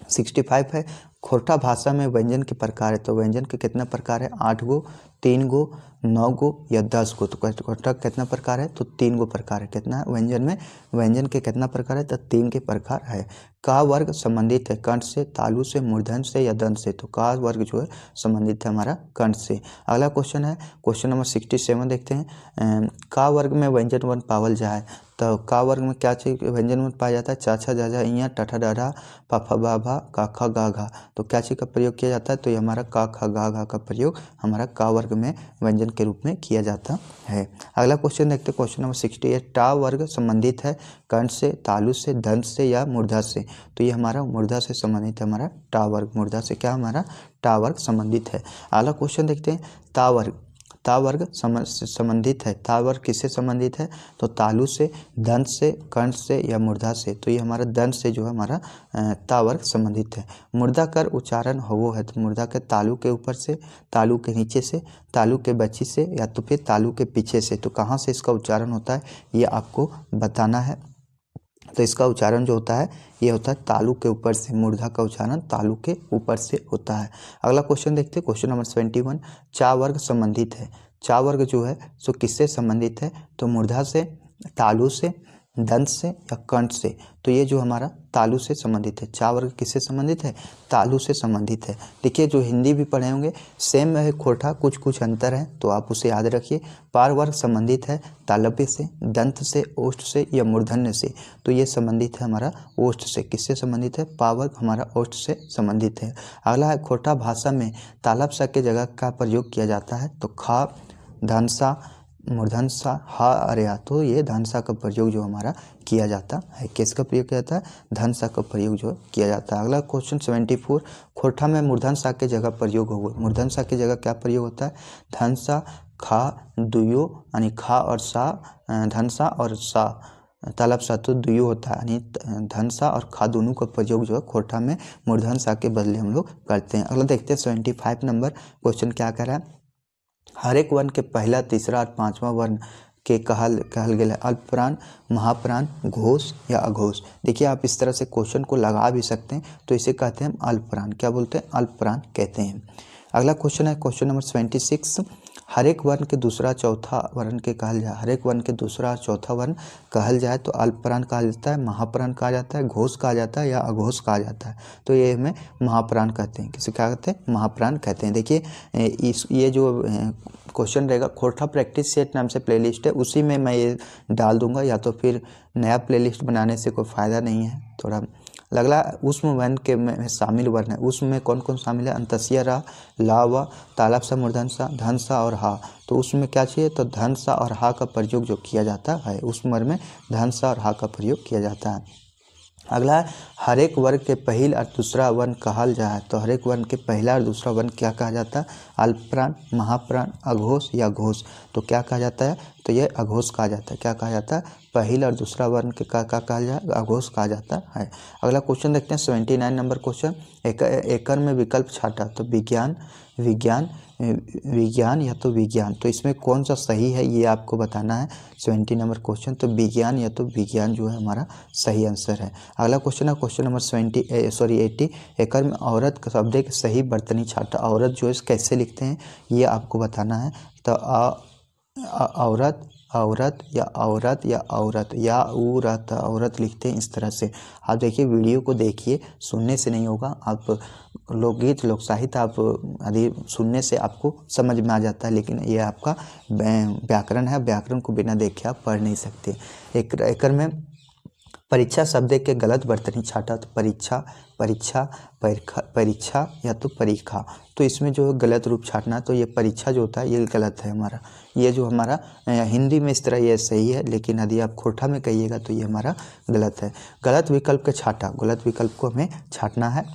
65 है, खोटा भाषा में व्यंजन के प्रकार है। तो व्यंजन के कितना प्रकार है, 8 गो, 3 गो, 9 गो या 10 गो। तो खोटा कितना प्रकार है, तो 3 गो प्रकार है। कितना है व्यंजन में, व्यंजन के कितना प्रकार है, तो 3 के प्रकार है। का वर्ग संबंधित है कंठ से, तालु से, मूर्धन से या दंत से। तो का वर्ग जो है संबंधित है हमारा कंठ से। अगला क्वेश्चन है क्वेश्चन नंबर 67 देखते हैं, का वर्ग में व्यंजन वर्ण पावल जाए। तो का वर्ग में क्या चीज व्यंजन वर्ण पाया जाता है, चाछा, जाजा, इया, टठा, डाढ़ा, पाफा, बाभा, काखा, गाघा। तो क्या चीज का प्रयोग किया जाता है, तो ये हमारा का, खा, गा, घा का प्रयोग हमारा का वर्ग में व्यंजन के रूप में किया जाता है। अगला क्वेश्चन देखते हैं क्वेश्चन नंबर 68। टा वर्ग संबंधित है कंठ से, तालु से, दंत से या मूर्धा से। तो ये हमारा मूर्धा से संबंधित है, हमारा टा वर्ग मूर्धा से क्या हमारा टा वर्ग संबंधित है। अगला क्वेश्चन देखते हैं, ता वर्ग संबंधित है। ता वर्ग किससे संबंधित है, तो तालु से, दंत से, कंठ से या मूर्धा से। तो ये हमारा दंत से जो है हमारा ता वर्ग संबंधित है। मूर्धा कर उच्चारण हो है, तो मूर्धा के तालु के ऊपर से, तालु के नीचे से, तालु के बच्ची से या तो फिर तालु के पीछे से। तो कहाँ से इसका उच्चारण होता है ये आपको बताना है। तो इसका उच्चारण जो होता है ये होता है तालु के ऊपर से, मूर्धा का उच्चारण तालु के ऊपर से होता है। अगला क्वेश्चन देखते हैं क्वेश्चन नंबर 71। चा वर्ग संबंधित है। चा वर्ग जो है सो किससे संबंधित है, तो मूर्धा से, तालु से, दंत से या कंठ से। तो ये जो हमारा तालु से संबंधित है। चा वर्ग किससे संबंधित है, तालु से संबंधित है। देखिए जो हिंदी भी पढ़े होंगे सेम है खोटा, कुछ अंतर है तो आप उसे याद रखिए। पार वर्ग संबंधित है तालव्य से, दंत से, ओष्ठ से या मूर्धन्य से। तो ये संबंधित है हमारा ओष्ठ से। किससे संबंधित है, पा वर्ग हमारा ओष्ठ से संबंधित है। अगला है, खोटा भाषा में तालव सा के जगह का प्रयोग किया जाता है। तो खा, धनसा, मूर्धनसा, हा और या। तो ये धनसा का प्रयोग जो हमारा किया जाता है। किसका प्रयोग किया जाता है, धनसा का प्रयोग जो किया जाता है। अगला क्वेश्चन 74। खोटा में मूर्धनसा के जगह प्रयोग हो। मूर्धनसा की जगह क्या प्रयोग होता है, धनसा, खा, दुयो यानी खा और सा, धनसा और सा, तालब सा तो दुयु होता है, यानी धन सा और खा दोनों का प्रयोग जो है खोरठा में मूर्धन सा के बदले हम लोग करते हैं। अगला देखते हैं 75 नंबर क्वेश्चन क्या कह रहा है। हर एक वर्ण के पहला, तीसरा और पांचवा वर्ण के कहल गया है अल्पप्राण, महाप्राण, घोष या अघोष। देखिए आप इस तरह से क्वेश्चन को लगा भी सकते हैं, तो इसे कहते हैं हम अल्पप्राण। क्या बोलते हैं? अल्पप्राण कहते हैं। अगला क्वेश्चन है क्वेश्चन नंबर 26। हर एक वर्ण के दूसरा चौथा वर्ण के कहल जाए, हर एक वर्ण के दूसरा और चौथा वर्ण कहल जाए तो अल्पप्राण कहा जाता है, महाप्राण कहा जाता है, घोष कहा जाता है या अघोष कहा जाता है। तो ये हमें महाप्राण कहते हैं। किसे क्या कहते हैं? महाप्राण कहते हैं। देखिए ये जो क्वेश्चन रहेगा, खोरठा प्रैक्टिस सेट नाम से प्लेलिस्ट है, उसी में मैं ये डाल दूंगा, या तो फिर नया प्लेलिस्ट बनाने से कोई फ़ायदा नहीं है। थोड़ा अगला उष्म वर्ण के में शामिल वर्ण है। उष्म में कौन कौन शामिल है? अंतस्या रा, ला वा, तालब सा, मूर्धन सा, धन सा और हा। तो उसमें क्या चाहिए? तो धन सा और हा का प्रयोग जो किया जाता है, उष्म वर्ण में धन सा और हा का प्रयोग किया जाता है। अगला है हर एक वर्ग के पहल और दूसरा वर्ण कहल जाए, तो हर एक वर्ण के पहला और दूसरा वर्ण क्या कहा जाता है? अल्पप्राण, महाप्राण, अघोष या घोष। तो क्या कहा जाता है? तो ये अघोष कहा जाता है। क्या कहा जाता है? पहला और दूसरा वर्ण के क्या कहा जाए? अघोष कहा जाता है। अगला क्वेश्चन देखते हैं 79 नंबर क्वेश्चन। एकड़ में विकल्प छाटा, तो विज्ञान, विज्ञान, विज्ञान या तो विज्ञान। तो इसमें कौन सा सही है ये आपको बताना है। 70 नंबर क्वेश्चन, तो विज्ञान या तो विज्ञान जो है हमारा सही आंसर है। अगला क्वेश्चन है क्वेश्चन नंबर 80। एकड़ में औरत का शब्द के सही बर्तनी छाटा, औरत जो है कैसे लिखते हैं ये आपको बताना है। तो औरत, औरत या औरत या औरत या औरत, औरत लिखते हैं इस तरह से। आप देखिए वीडियो को देखिए, सुनने से नहीं होगा। आप लोकगीत, लोक साहित्य आप यदि सुनने से आपको समझ में आ जाता है, लेकिन ये आपका व्याकरण है, व्याकरण को बिना देखे आप पढ़ नहीं सकते। एकड़ में परीक्षा शब्द के गलत बर्तनी छाटा, तो परीक्षा, परीक्षा, परीक्षा या तो परीक्षा। तो इसमें जो गलत रूप छाटना, तो ये परीक्षा जो होता है ये गलत है हमारा। ये जो हमारा हिंदी में इस तरह ये सही है, लेकिन यदि आप खोरठा में कहिएगा तो ये हमारा गलत है। गलत विकल्प के छाटा, गलत विकल्प को हमें छाटना है।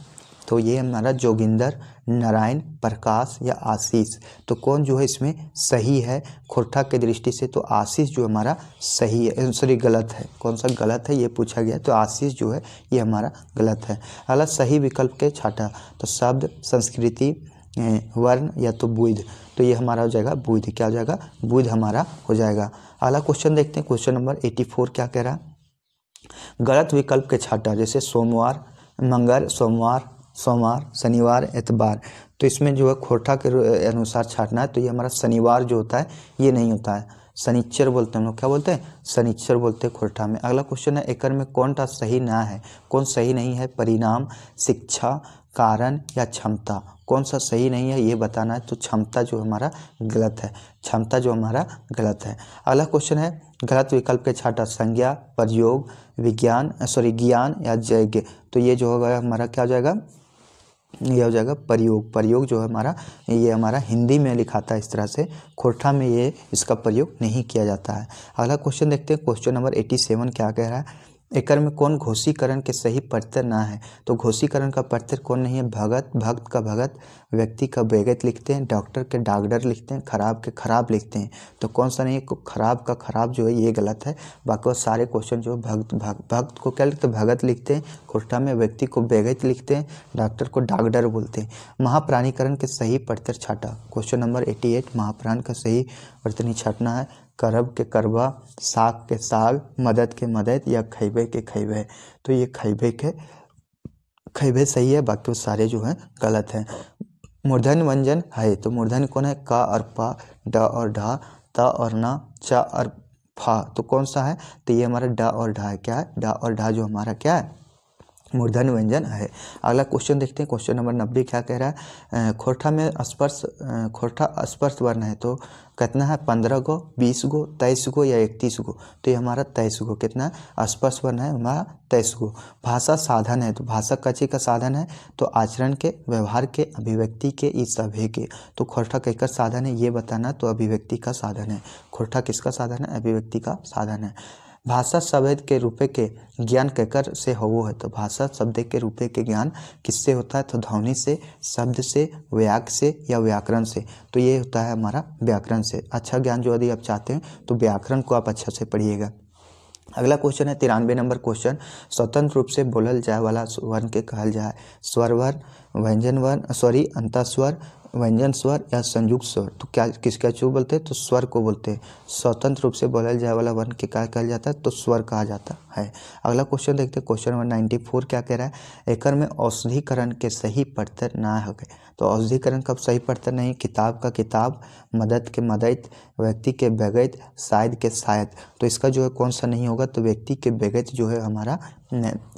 तो ये हमारा जोगिंदर, नारायण, प्रकाश या आशीष। तो कौन जो है इसमें सही है खोरठा के दृष्टि से? तो आशीष जो हमारा सही है, सॉरी गलत है। कौन सा गलत है ये पूछा गया, तो आशीष जो है ये हमारा गलत है। अगला सही विकल्प के छाटा, तो शब्द, संस्कृति, वर्ण या तो बुध। तो ये हमारा हो जाएगा बुध। क्या हो जाएगा? बुध हमारा हो जाएगा। अगला क्वेश्चन देखते हैं क्वेश्चन नंबर 84 क्या कह रहा है। गलत विकल्प के छाटा, जैसे सोमवार, मंगल, सोमवार, सोमवार, शनिवार, एतवार। तो इसमें जो है खोरठा के अनुसार छाटना है। तो ये हमारा शनिवार जो होता है ये नहीं होता है, शनिचर बोलते हैं हम लोग। क्या बोलते हैं? शनिचर बोलते हैं खोरठा में। अगला क्वेश्चन है एकड़ में कौन सा सही ना है, कौन सही नहीं है? परिणाम, शिक्षा, कारण या क्षमता। कौन सा सही नहीं है ये बताना है। तो क्षमता जो हमारा गलत है, क्षमता जो हमारा गलत है। अगला क्वेश्चन है गलत विकल्प के छाटा, संज्ञा, प्रयोग, विज्ञान, ज्ञान या यज्ञ। तो ये जो होगा हमारा क्या हो जाएगा? ये हो जाएगा प्रयोग। प्रयोग जो है हमारा, ये हमारा हिंदी में लिखाता है इस तरह से, खोरठा में ये इसका प्रयोग नहीं किया जाता है। अगला क्वेश्चन देखते हैं क्वेश्चन नंबर 87 क्या कह रहा है। एकड़ में कौन घोषीकरण के सही प्रत्यय ना है? तो घोषीकरण का प्रत्यय कौन नहीं है? भगत, भक्त का भगत, व्यक्ति का व्यगत लिखते हैं, डॉक्टर के डॉक्टर लिखते हैं, खराब के खराब लिखते हैं। तो कौन सा नहीं है? खराब का खराब जो है ये गलत है। बाकी सारे क्वेश्चन जो भक्त को क्या लिखते हैं? भगत लिखते हैं, खोरठा में व्यक्ति को व्यगत लिखते हैं, डॉक्टर को डॉक्टर बोलते हैं। महाप्राणीकरण के सही प्रत्यय छाटा, क्वेश्चन नंबर 88। महाप्राण का सही प्रत्यय छाटना है। करब के करबा, साग के साग, मदद के मदद या खैबे के खैबे। तो ये खैबे के खैबे सही है, बाकी सारे जो हैं गलत हैं। मूर्धन्य व्यंजन है, तो मूर्धन्य कौन है? का और पा, ड और ढा, ता और ना, चा और फा। तो कौन सा है? तो ये हमारा डा और ढा है। क्या है? डा और ढा जो हमारा क्या है? मूर्धन्य व्यंजन है। अगला क्वेश्चन देखते हैं क्वेश्चन नंबर 90 क्या कह रहा है। खोरठा में स्पर्श, खोरठा स्पर्श वर्ण है, तो कितना है? 15 गो, 20 गो, 23 गो या 31 गो। तो ये हमारा 23 गो। कितना है? स्पर्श वर्ण है हमारा 23 गो। भाषा साधन है, तो भाषा कची का साधन है, तो आचरण के, व्यवहार के, अभिव्यक्ति के, इस सभी के। तो खोरठा केकर साधन है ये बताना, तो अभिव्यक्ति का साधन है। खोरठा किसका साधन है? अभिव्यक्ति का साधन है। भाषा शब्द के रूपे के ज्ञान केकर से हो है, तो भाषा शब्द के रूपे के ज्ञान किससे होता है? तो ध्वनि से, शब्द से, वाक्य से या व्याकरण से। तो ये होता है हमारा व्याकरण से। अच्छा ज्ञान जो यदि आप चाहते हैं तो व्याकरण को आप अच्छा से पढ़िएगा। अगला क्वेश्चन है 93 नंबर क्वेश्चन, स्वतंत्र रूप से बोलल जाए वाला वर्ण के कहल जाए स्वर वर्ण, व्यंजन वर्ण, सॉरी अंतस्वर, व्यंजन स्वर या संयुक्त स्वर। तो क्या किसका चू बोलते हैं? तो स्वर को बोलते हैं। स्वतंत्र रूप से बोलल जाए वाला वर्ण के क्या कहल जाता है? तो स्वर कहा जाता है। अगला क्वेश्चन देखते हैं, क्वेश्चन नंबर 94 क्या कह रहा है? एकर में औषधीकरण के सही प्रत्यय ना हो गए। तो औषधीकरण कब सही प्रत्यय नहीं? किताब का किताब, मदद के मदद, व्यक्ति के व्यगत, शायद के शायद। तो इसका जो है कौन सा नहीं होगा? तो व्यक्ति के व्यगत जो है हमारा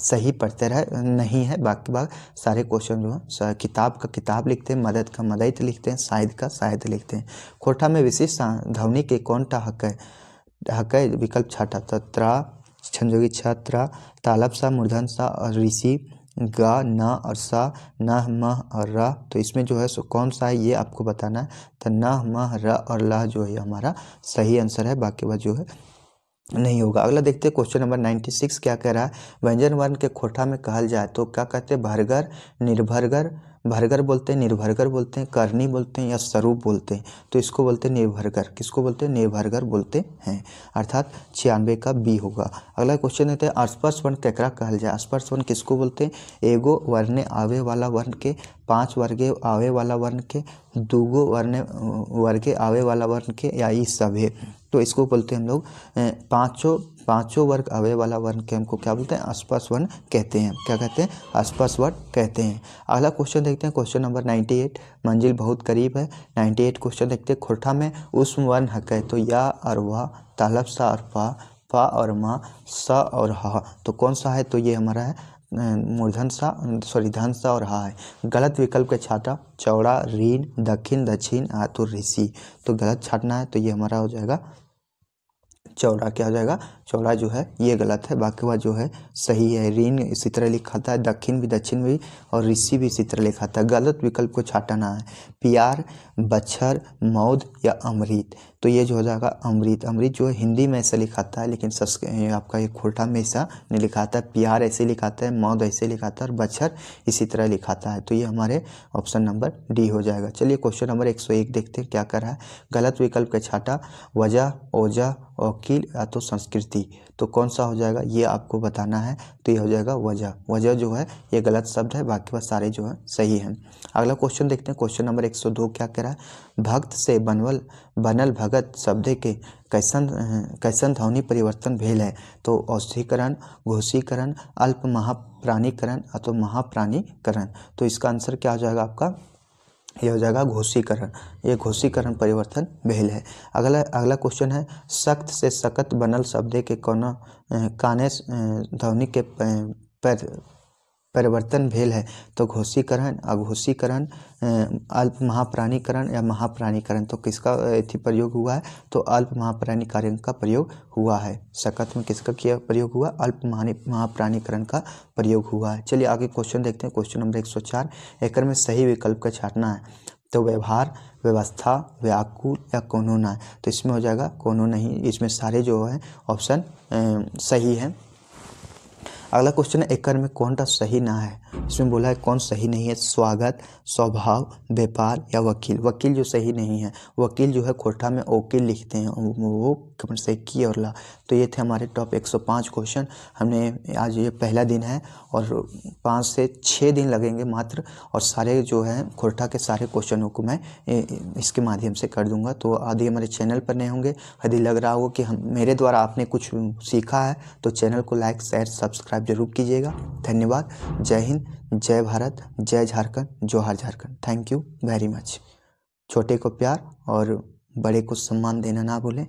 सही प्रत्यय है, नहीं है। बाकी सारे क्वेश्चन जो है किताब का किताब लिखते हैं, मदद का मदद लिखते हैं, शायद का शायद लिखते हैं। खोटा में विशेष ध्वनि के कौन टा हक है? हक है विकल्प छाटा त्रा, छंजोगी छात्रा, तालब सा, मूर्धन सा और ऋषि, गा, न और सा, न, मह और र। तो इसमें जो है सो कौन सा है ये आपको बताना है। तो न, मह, र और ल जो है हमारा सही आंसर है। बाकी वह जो है नहीं होगा। अगला देखते हैं क्वेश्चन नंबर 96 क्या कह रहा है? व्यंजन वर्ण के खोटा में कहल जाए तो क्या कहते हैं? भरगर, निर्भरगर, भरगर बोलते हैं, निर्भरगर बोलते हैं, करनी बोलते हैं या स्वरूप बोलते हैं। तो इसको बोलते हैं निर्भरगर। किसको बोलते हैं? निर्भरगर बोलते हैं। अर्थात 96 का बी होगा। अगला क्वेश्चन देते हैं, स्पर्श वर्ण केकरा कहल जाए? स्पर्श वर्ण किसको बोलते हैं? एगो वर्णे आवे वाला वर्ण के, 5 वर्गे आवे वाला वर्ण के, दूगो वर्गे आवे वाला वर्ण के या ई सभे। तो इसको बोलते हैं हम लोग पांचों वर्ग आवे वाला वर्ण के हमको क्या बोलते हैं? स्पर्श वर्ण कहते हैं। क्या कहते हैं? स्पर्श वर्ण कहते हैं। अगला क्वेश्चन देखते हैं, क्वेश्चन नंबर 98, मंजिल बहुत करीब है। 98 क्वेश्चन देखते हैं, खोटा में उष्म वर्ण हक है। तो या और वाह, तालब सा और फा और मा, सा और हा। तो कौन सा है? तो ये हमारा है मूर्धन सा, सॉरी धन सा और हा है। गलत विकल्प के छाटा चौड़ा, रीन, दक्षिण, दक्षिण, आतुर, ऋषि। तो गलत छाटना है। तो ये हमारा हो जाएगा चौड़ा। क्या हो जाएगा? चौड़ा जो है ये गलत है। बाकी वह जो है सही है। रीन इसी तरह लिखा था, दक्षिण भी और ऋषि भी इसी तरह लिखा था। गलत विकल्प को छाटना है। प्यार, बच्छर, मौद या अमृत। तो ये जो हो जाएगा अमृत। अमृत जो है हिंदी में ऐसे लिखाता है, लेकिन आपका ये खोटा में ऐसा नहीं लिखाता है। प्यार ऐसे लिखाता है, मौद ऐसे लिखाता है और बच्छर इसी तरह लिखाता है। तो ये हमारे ऑप्शन नंबर डी हो जाएगा। चलिए क्वेश्चन नंबर 101 देखते हैं क्या कर रहा है। गलत विकल्प के छाटा वजह, ओजा, वकील या तो संस्कृति। तो कौन सा हो जाएगा ये आपको बताना है। तो ये हो जाएगा वजह। वजह जो है ये गलत शब्द है। बाकी वह सारे जो है सही हैं। अगला क्वेश्चन देखते हैं, क्वेश्चन नंबर 102 क्या कह रहा है? भक्त से बनल भगत शब्द के कैसन ध्वनि परिवर्तन भेल है? तो औषधीकरण, घोषीकरण, अल्प महाप्राणीकरण अथवा महाप्राणीकरण। तो इसका आंसर क्या हो जाएगा आपका? ये हो जाएगा घोषीकरण। ये घोषीकरण परिवर्तन भेल है। अगला क्वेश्चन है, सख्त से सकत बनल शब्द के कोनो काने ध्वनि के परिवर्तन भेल है। तो घोषीकरण, अघोषीकरण, अल्प महाप्राणीकरण या महाप्राणीकरण। तो किसका प्रयोग हुआ है? तो अल्प महाप्राणीकरण का प्रयोग हुआ है। सकत में किसका किया प्रयोग हुआ? अल्प महाप्राणीकरण का प्रयोग हुआ है। चलिए आगे क्वेश्चन देखते हैं, क्वेश्चन नंबर 104। एकर में सही विकल्प का छाटना है। तो व्यवहार, व्यवस्था, व्याकुल या कोनो ना। तो इसमें हो जाएगा कोनो नहीं। इसमें सारे जो है ऑप्शन सही है। अगला क्वेश्चन है, एकर में कौन सा सही ना है? इसमें बोला है कौन सही नहीं है? स्वागत, स्वभाव, व्यापार या वकील। वकील जो सही नहीं है। वकील जो है खोटा में वकील लिखते हैं, वो सही की और ला। तो ये थे हमारे टॉप 105 क्वेश्चन। हमने आज ये पहला दिन है और 5 से 6 दिन लगेंगे मात्र, और सारे जो है खोटा के सारे क्वेश्चनों को मैं इसके माध्यम से कर दूंगा। तो आदि हमारे चैनल पर नए होंगे, यदि लग रहा हो कि मेरे द्वारा आपने कुछ सीखा है तो चैनल को लाइक, शेयर, सब्सक्राइब जरूर कीजिएगा। धन्यवाद। जय हिंद, जय भारत, जय झारखंड, जोहार Jharkhand. Thank you very much. छोटे को प्यार और बड़े को सम्मान देना ना भूलें।